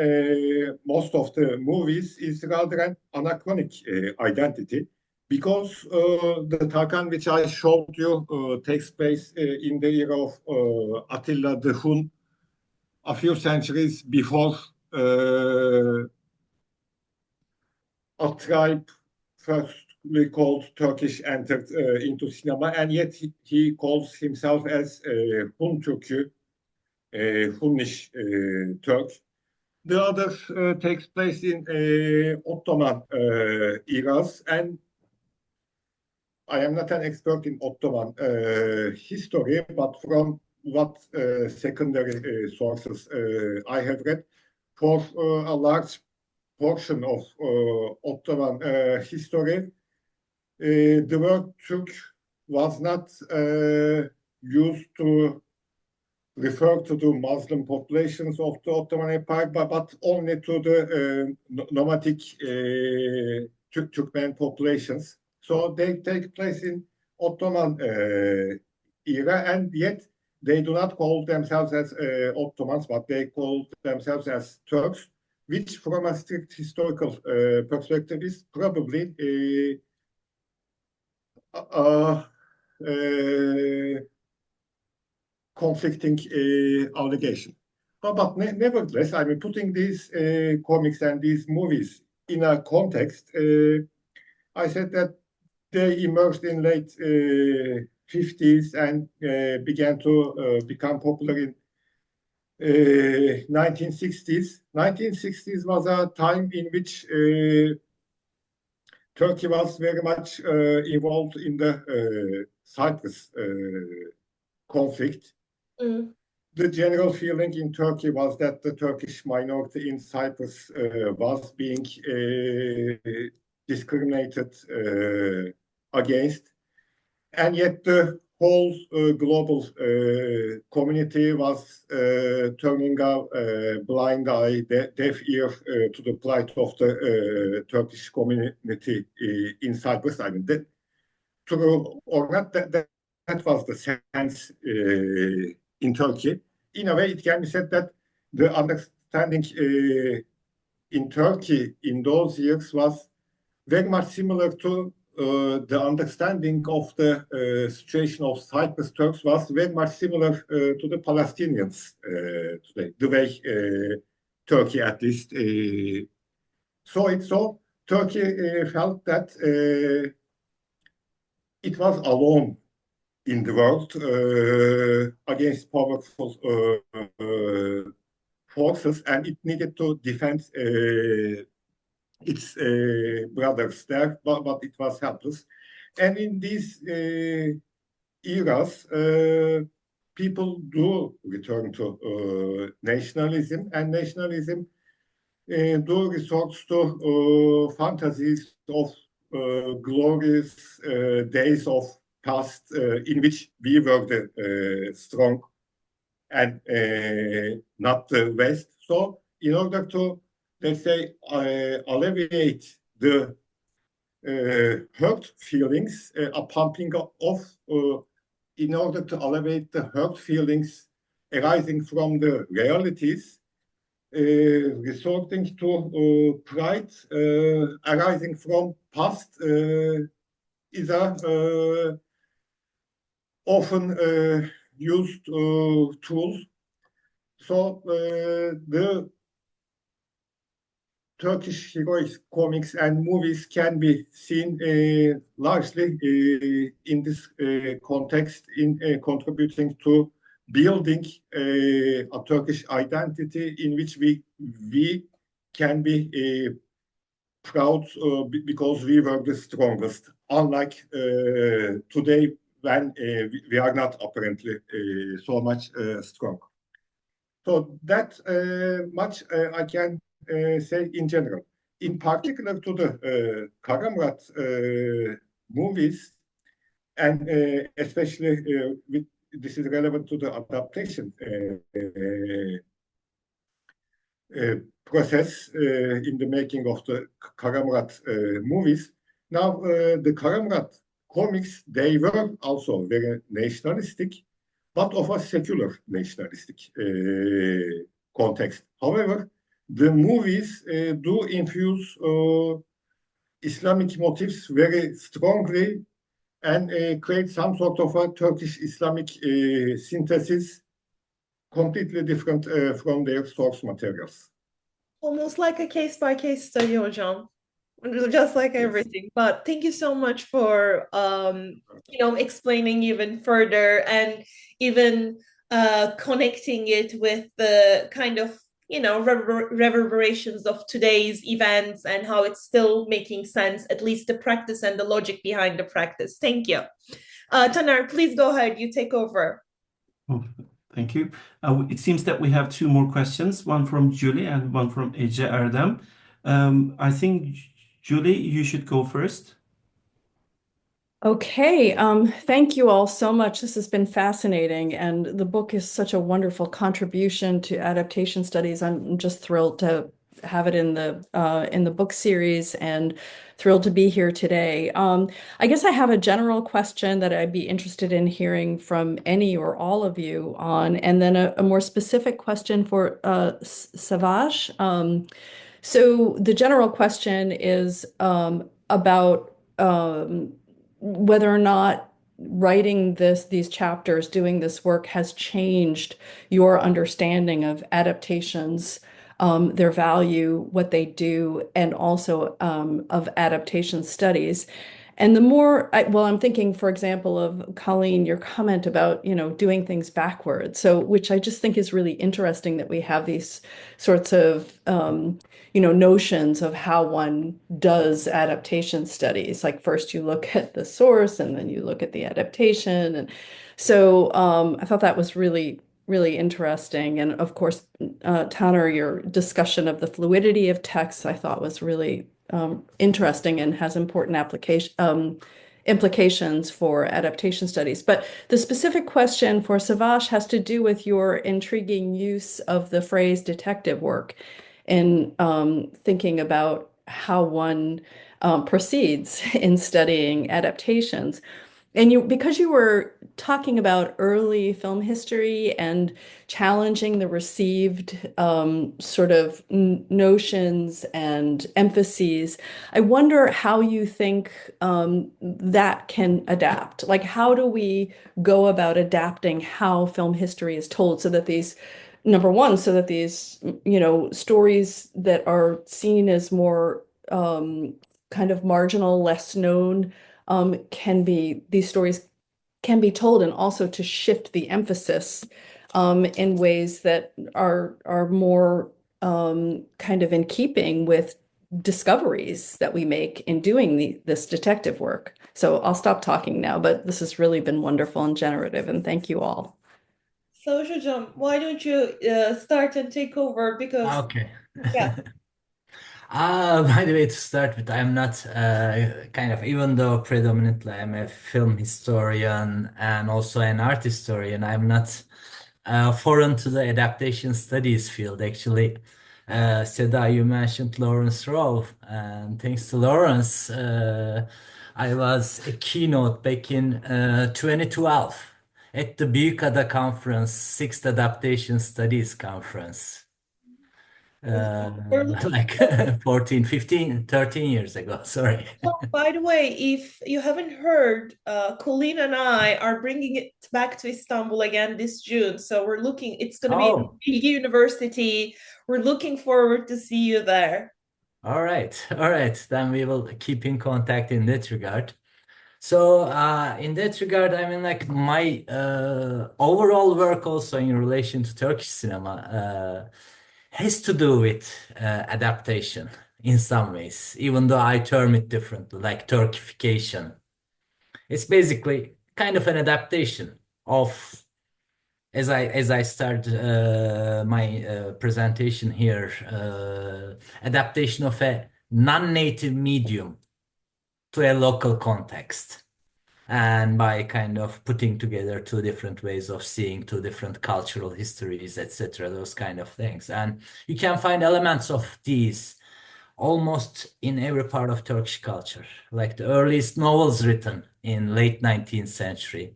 most of the movies is rather an anachronic identity, because the Tarkan which I showed you takes place in the era of Attila the Hun, a few centuries before a tribe firstly called Turkish entered into cinema, and yet he calls himself as Hun Türk'ü, Hunnish Turk. The other takes place in Ottoman eras, and I am not an expert in Ottoman history, but from what secondary sources I have read, for a large portion of Ottoman history, the word Turk was not used to refer to the Muslim populations of the Ottoman Empire, but only to the nomadic Turkmen populations. So they take place in Ottoman era, and yet they do not call themselves as Ottomans, but they call themselves as Turks, which from a strict historical perspective is probably conflicting allegation. But nevertheless, I mean, putting these comics and these movies in a context, I said that they emerged in late 50s and began to become popular in 1960s. 1960s was a time in which Turkey was very much involved in the Cyprus conflict. The general feeling in Turkey was that the Turkish minority in Cyprus was being discriminated against, and yet the whole global community was turning a blind eye, deaf ear to the plight of the Turkish community in Cyprus. I mean, true or not, that was the sense in Turkey. In a way, it can be said that the understanding in Turkey in those years was very much similar to the understanding of the situation of Cyprus Turks was very much similar to the Palestinians today, the way Turkey at least saw it. So Turkey felt that it was alone in the world against powerful forces, and it needed to defend its brothers there, but it was helpless. And in these eras, people do return to nationalism, and nationalism do resort to fantasies of glorious days of past in which we were the strong and not the West. So in order to, let's say, alleviate the hurt feelings, a pumping of, in order to alleviate the hurt feelings arising from the realities, resorting to pride arising from past is a often used tool. So the Turkish heroic comics and movies can be seen largely in this context in contributing to building a Turkish identity in which we can be proud because we were the strongest, unlike today when we are not apparently so much strong. So that much I can say in general. In particular to the Kara Murat movies, and especially with this is relevant to the adaptation process in the making of the Kara Murat movies. Now, the Kara Murat comics, they were also very nationalistic, but of a secular nationalistic context. However, the movies do infuse Islamic motifs very strongly and create some sort of a Turkish Islamic synthesis completely different from their source materials. Almost like a case by case study, hocam. Just like Yes. everything. But thank you so much for explaining even further and even connecting it with the kind of reverberations of today's events and how it's still making sense, at least the practice and the logic behind the practice. Thank you. Taner, please go ahead. You take over. Oh, thank you. It seems that we have two more questions, one from Julie and one from Ece Erdem. I think, Julie, you should go first. Okay, thank you all so much. This has been fascinating, and the book is such a wonderful contribution to adaptation studies. I'm just thrilled to have it in the book series and thrilled to be here today. I guess I have a general question that I'd be interested in hearing from any or all of you on, and then a more specific question for Savage. So the general question is about whether or not writing these chapters, doing this work has changed your understanding of adaptations, their value, what they do, and also of adaptation studies. And the more, I'm thinking, for example, of Colleen, your comment about, doing things backwards. So, which I just think is really interesting that we have these sorts of, notions of how one does adaptation studies. Like first you look at the source and then you look at the adaptation. And so I thought that was really, really interesting. And of course, Tanner, your discussion of the fluidity of text, I thought was really interesting and has important implications for adaptation studies. But the specific question for Savash has to do with your intriguing use of the phrase detective work in thinking about how one proceeds in studying adaptations. And because you were talking about early film history and challenging the received sort of notions and emphases, I wonder how you think that can adapt. Like, how do we go about adapting how film history is told so that these, number one, so that these, stories that are seen as more kind of marginal, less known, these stories can be told, and also to shift the emphasis in ways that are more kind of in keeping with discoveries that we make in doing this detective work. So I'll stop talking now, but this has really been wonderful and generative, and thank you all. So, Hocam, why don't you start and take over? Because, Okay. yeah. By the way, to start with, I'm not kind of, even though predominantly I'm a film historian and also an art historian, I'm not foreign to the adaptation studies field, actually. Seda, you mentioned Lawrence Rowe, and thanks to Lawrence, I was a keynote back in 2012 at the Büyükada Conference, Sixth Adaptation Studies Conference. We're looking Like forward. 14, 15, 13 years ago. Sorry. Oh, by the way, if you haven't heard, Colleen and I are bringing it back to Istanbul again this June. So we're looking, it's going to be at Oh, Bilgi University. We're looking forward to see you there. all right. All right. Then we will keep in contact in that regard. So, in that regard, I mean, like my overall work also in relation to Turkish cinema has to do with adaptation in some ways, even though I term it differently, like Turkification. It's basically kind of an adaptation of, as I start my presentation here, adaptation of a non-native medium to a local context, and by kind of putting together two different ways of seeing two different cultural histories, etc., those kind of things. And you can find elements of these almost in every part of Turkish culture, like the earliest novels written in late 19th century.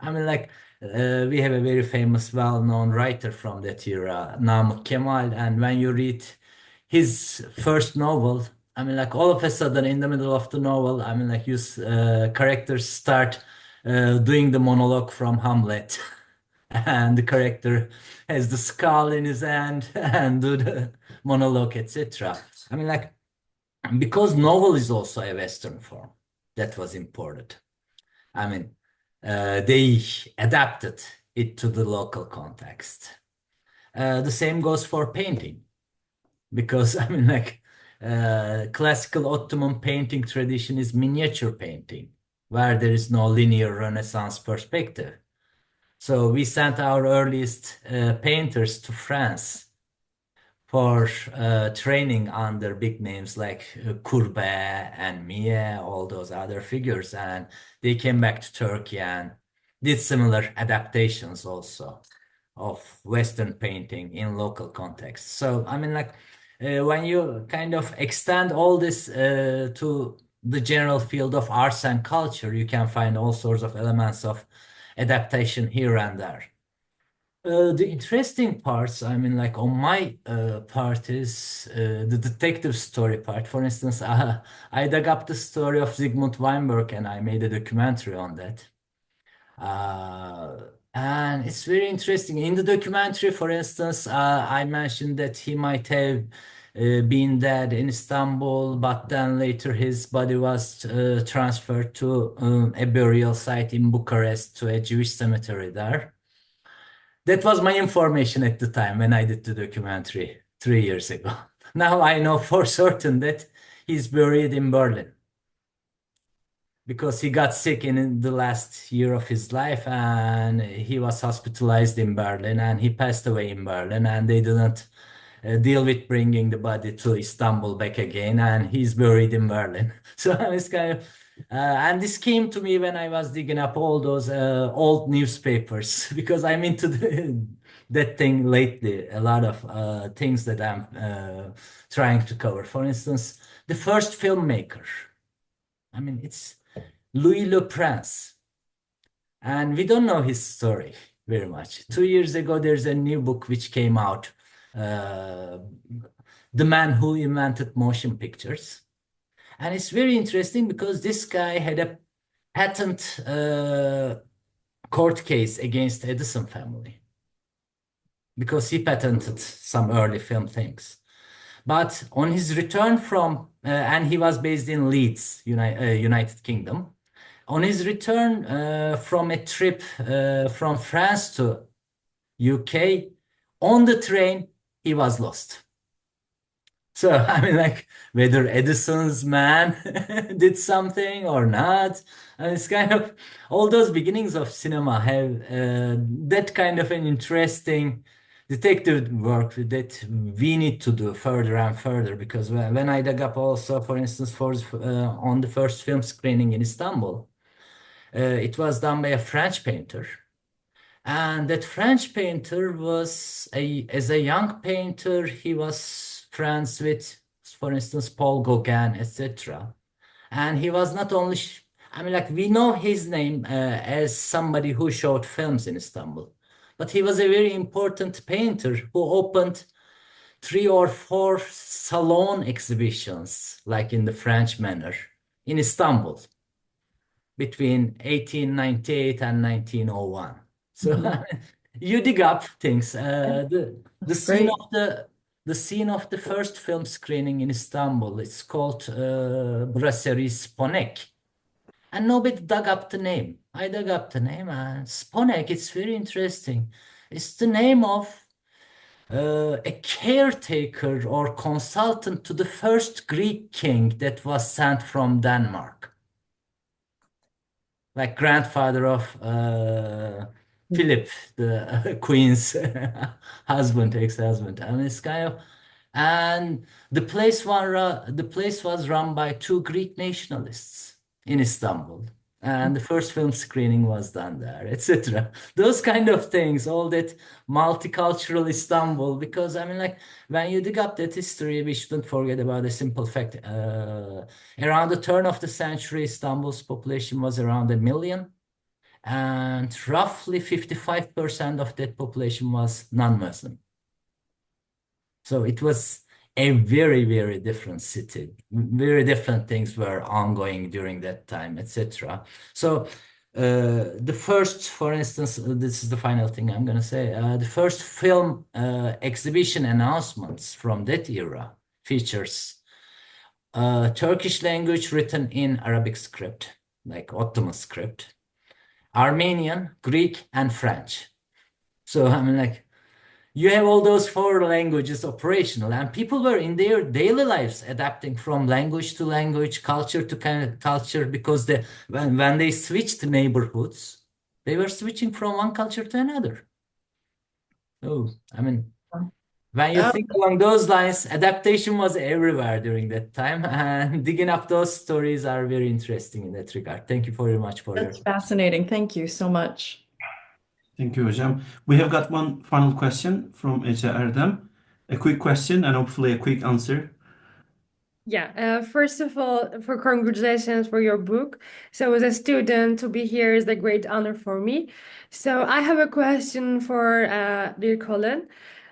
I mean, like, we have a very famous, well-known writer from that era, Namık Kemal, and when you read his first novel, I mean, like, all of a sudden, in the middle of the novel, I mean, like, characters start doing the monologue from Hamlet, and the character has the skull in his hand and do the monologue, etc. I mean, like, because novel is also a Western form, that was important. I mean, they adapted it to the local context. The same goes for painting, because I mean, like, classical Ottoman painting tradition is miniature painting, where there is no linear Renaissance perspective. So we sent our earliest painters to France for training under big names like Courbet and Millet, all those other figures, and they came back to Turkey and did similar adaptations also of Western painting in local context. So I mean, like, when you kind of extend all this to the general field of arts and culture, you can find all sorts of elements of adaptation here and there. The interesting parts, I mean, like, on my part is the detective story part. For instance, I dug up the story of Zygmunt Weinberg and I made a documentary on that. And it's very interesting. In the documentary, for instance, I mentioned that he might have been dead in Istanbul, but then later his body was transferred to a burial site in Bucharest, to a Jewish cemetery there. That was my information at the time when I did the documentary 3 years ago. Now I know for certain that he's buried in Berlin because he got sick in the last year of his life and he was hospitalized in Berlin and he passed away in Berlin, and they didn't deal with bringing the body to Istanbul back again, and he's buried in Berlin. So it's kind of, and this came to me when I was digging up all those old newspapers because I'm into that thing lately. A lot of things that I'm trying to cover. For instance, the first filmmaker. I mean, it's Louis Le Prince, and we don't know his story very much. 2 years ago, there's a new book which came out, The Man Who Invented Motion Pictures. And it's very interesting because this guy had a patent court case against Edison family because he patented some early film things. But on his return from, and he was based in Leeds, United Kingdom. On his return from a trip from France to UK, on the train, he was lost. So, I mean, like, whether Edison's man did something or not, and it's kind of, all those beginnings of cinema have that kind of an interesting detective work that we need to do further and further, because when I dug up also, for instance, on the first film screening in Istanbul, it was done by a French painter. And that French painter was, as a young painter, he was friends with, for instance, Paul Gauguin, etc. And he was not only, I mean, like, we know his name as somebody who showed films in Istanbul, but he was a very important painter who opened 3 or 4 salon exhibitions, like in the French manner, in Istanbul between 1898 and 1901. So you dig up things. The scene Great. of the scene of the first film screening in Istanbul, it's called Brasserie Sponek. And nobody dug up the name. I dug up the name, and Sponek, it's very interesting. It's the name of a caretaker or consultant to the first Greek king that was sent from Denmark, like grandfather of Philip, the Queen's husband, ex-husband. And it's kind of, and the place was run by 2 Greek nationalists in Istanbul. And the first film screening was done there, etc. Those kind of things, all that multicultural Istanbul, because I mean, like, when you dig up that history, we shouldn't forget about a simple fact. Around the turn of the century, Istanbul's population was around 1 million, and roughly 55% of that population was non-Muslim. So it was a very, very different city. Very different things were ongoing during that time, etc. So the first, for instance, this is the final thing I'm going to say. The first film exhibition announcements from that era features Turkish language written in Arabic script, like Ottoman script, Armenian, Greek, and French. So I mean, like, you have all those 4 languages operational, and people were in their daily lives adapting from language to language, culture to kind of culture, because when they switched neighborhoods, they were switching from one culture to another. Oh, I mean, when you think along those lines, adaptation was everywhere during that time, and digging up those stories are very interesting in that regard. Thank you very much for your. That's fascinating. Thank you so much. Thank you, Hocam. We have got one final question from Ece Erdem. A quick question and hopefully a quick answer. Yeah, first of all, for congratulations for your book. So as a student, to be here is a great honor for me. So I have a question for dear Colin.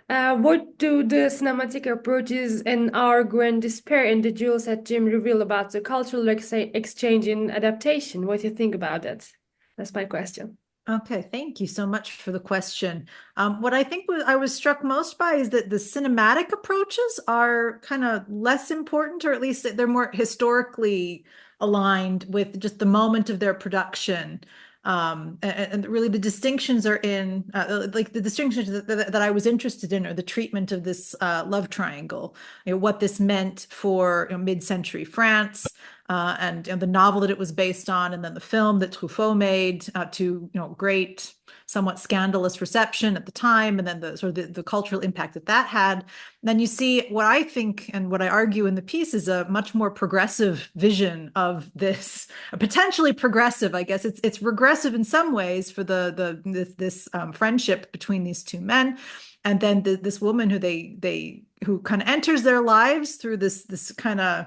What do the cinematic approaches in Our Grand Despair and the Jewels at Jim reveal about the cultural exchange in adaptation? What do you think about it? That's my question. Okay, thank you so much for the question. What I think I was struck most by is that the cinematic approaches are kind of less important, or at least they're more historically aligned with just the moment of their production. And really the distinctions are in, like the distinctions that I was interested in are the treatment of this love triangle, what this meant for mid-century France, and the novel that it was based on, and then the film that Truffaut made to great, somewhat scandalous reception at the time, and then the sort of the cultural impact that that had. Then you see what I think and what I argue in the piece is a much more progressive vision of this, potentially progressive. I guess it's regressive in some ways for this friendship between these two men, and then this woman who kind of enters their lives through this kind of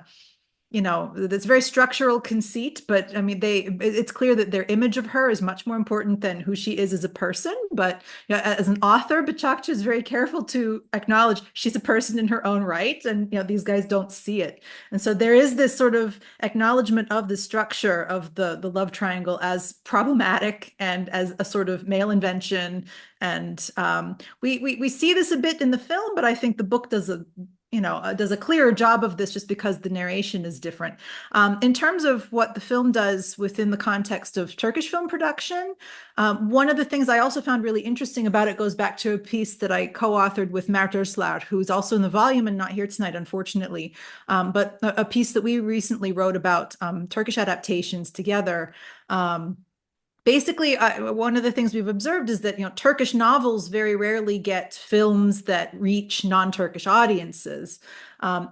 this very structural conceit, but I mean, it's clear that their image of her is much more important than who she is as a person. But as an author, Bıçakçı is very careful to acknowledge she's a person in her own right, and these guys don't see it. And so there is this sort of acknowledgement of the structure of the love triangle as problematic and as a sort of male invention. And we see this a bit in the film, but I think the book does a clearer job of this just because the narration is different. In terms of what the film does within the context of Turkish film production, one of the things I also found really interesting about it goes back to a piece that I co-authored with Mert Özlar, who's also in the volume and not here tonight, unfortunately, but a piece that we recently wrote about Turkish adaptations together. Basically, one of the things we've observed is that Turkish novels very rarely get films that reach non-Turkish audiences.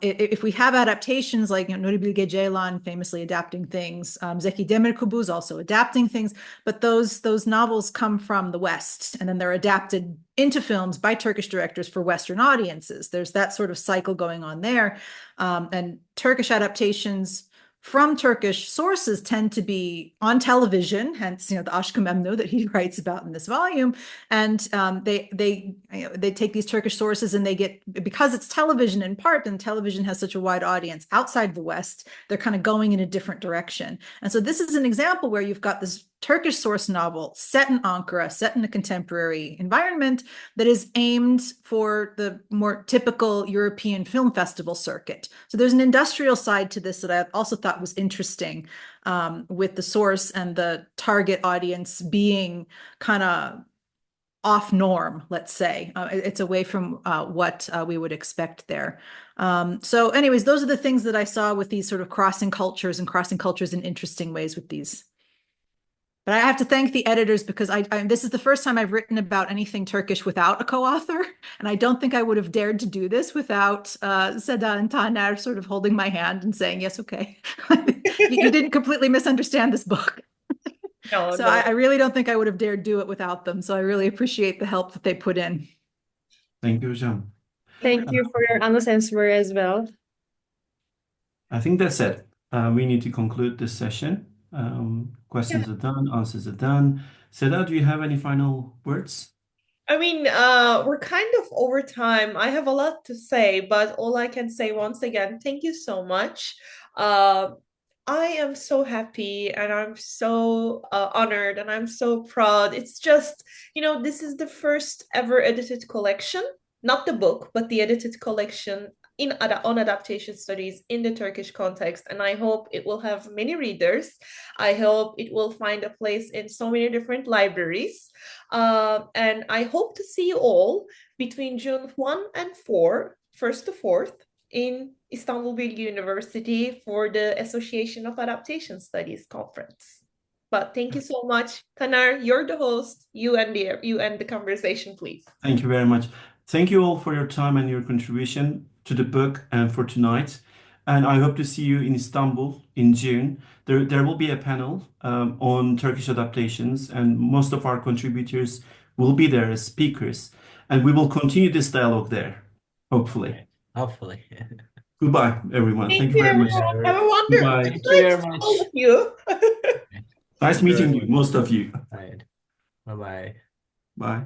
If we have adaptations like Nuri Bilge Ceylan famously adapting things, Zeki Demirkubuz also adapting things, but those novels come from the West, and then they're adapted into films by Turkish directors for Western audiences. There's that sort of cycle going on there, and Turkish adaptations from Turkish sources tend to be on television, hence the Aşk-ı Memnu that he writes about in this volume, and they take these Turkish sources and they get, because it's television in part, and television has such a wide audience outside the West, they're kind of going in a different direction. And so this is an example where you've got this Turkish source novel set in Ankara, set in a contemporary environment that is aimed for the more typical European film festival circuit. So there's an industrial side to this that I also thought was interesting, with the source and the target audience being kind of off norm, let's say. It's away from what we would expect there. So anyways, those are the things that I saw with these sort of crossing cultures in interesting ways with these. But I have to thank the editors because this is the first time I've written about anything Turkish without a co-author, and I don't think I would have dared to do this without Seda and Taner sort of holding my hand and saying, yes, okay, you didn't completely misunderstand this book. No, So no. I really don't think I would have dared do it without them. So I really appreciate the help that they put in. Thank you, Hocam. Thank you for your honest answer as well. I think that's it. We need to conclude this session. Questions are done, answers are done. Seda, do you have any final words? I mean, we're kind of over time. I have a lot to say, but all I can say once again, thank you so much. I am so happy and I'm so honored and I'm so proud. It's just, this is the first ever edited collection, not the book, but the edited collection on adaptation studies in the Turkish context. And I hope it will have many readers. I hope it will find a place in so many different libraries. And I hope to see you all between June 1 and 4, 1st to 4th, in Istanbul Bilgi University for the Association of Adaptation Studies conference. But thank you so much. Taner, you're the host. You end the conversation, please. Thank you very much. Thank you all for your time and your contribution to the book and for tonight. And I hope to see you in Istanbul in June. There will be a panel on Turkish adaptations, and most of our contributors will be there as speakers. And we will continue this dialogue there, hopefully. Hopefully. Goodbye, everyone. Thank you very much. Have a wonderful Goodbye. Thank you very much. all of you. Nice meeting you, most of you. Right. Bye-bye. Bye.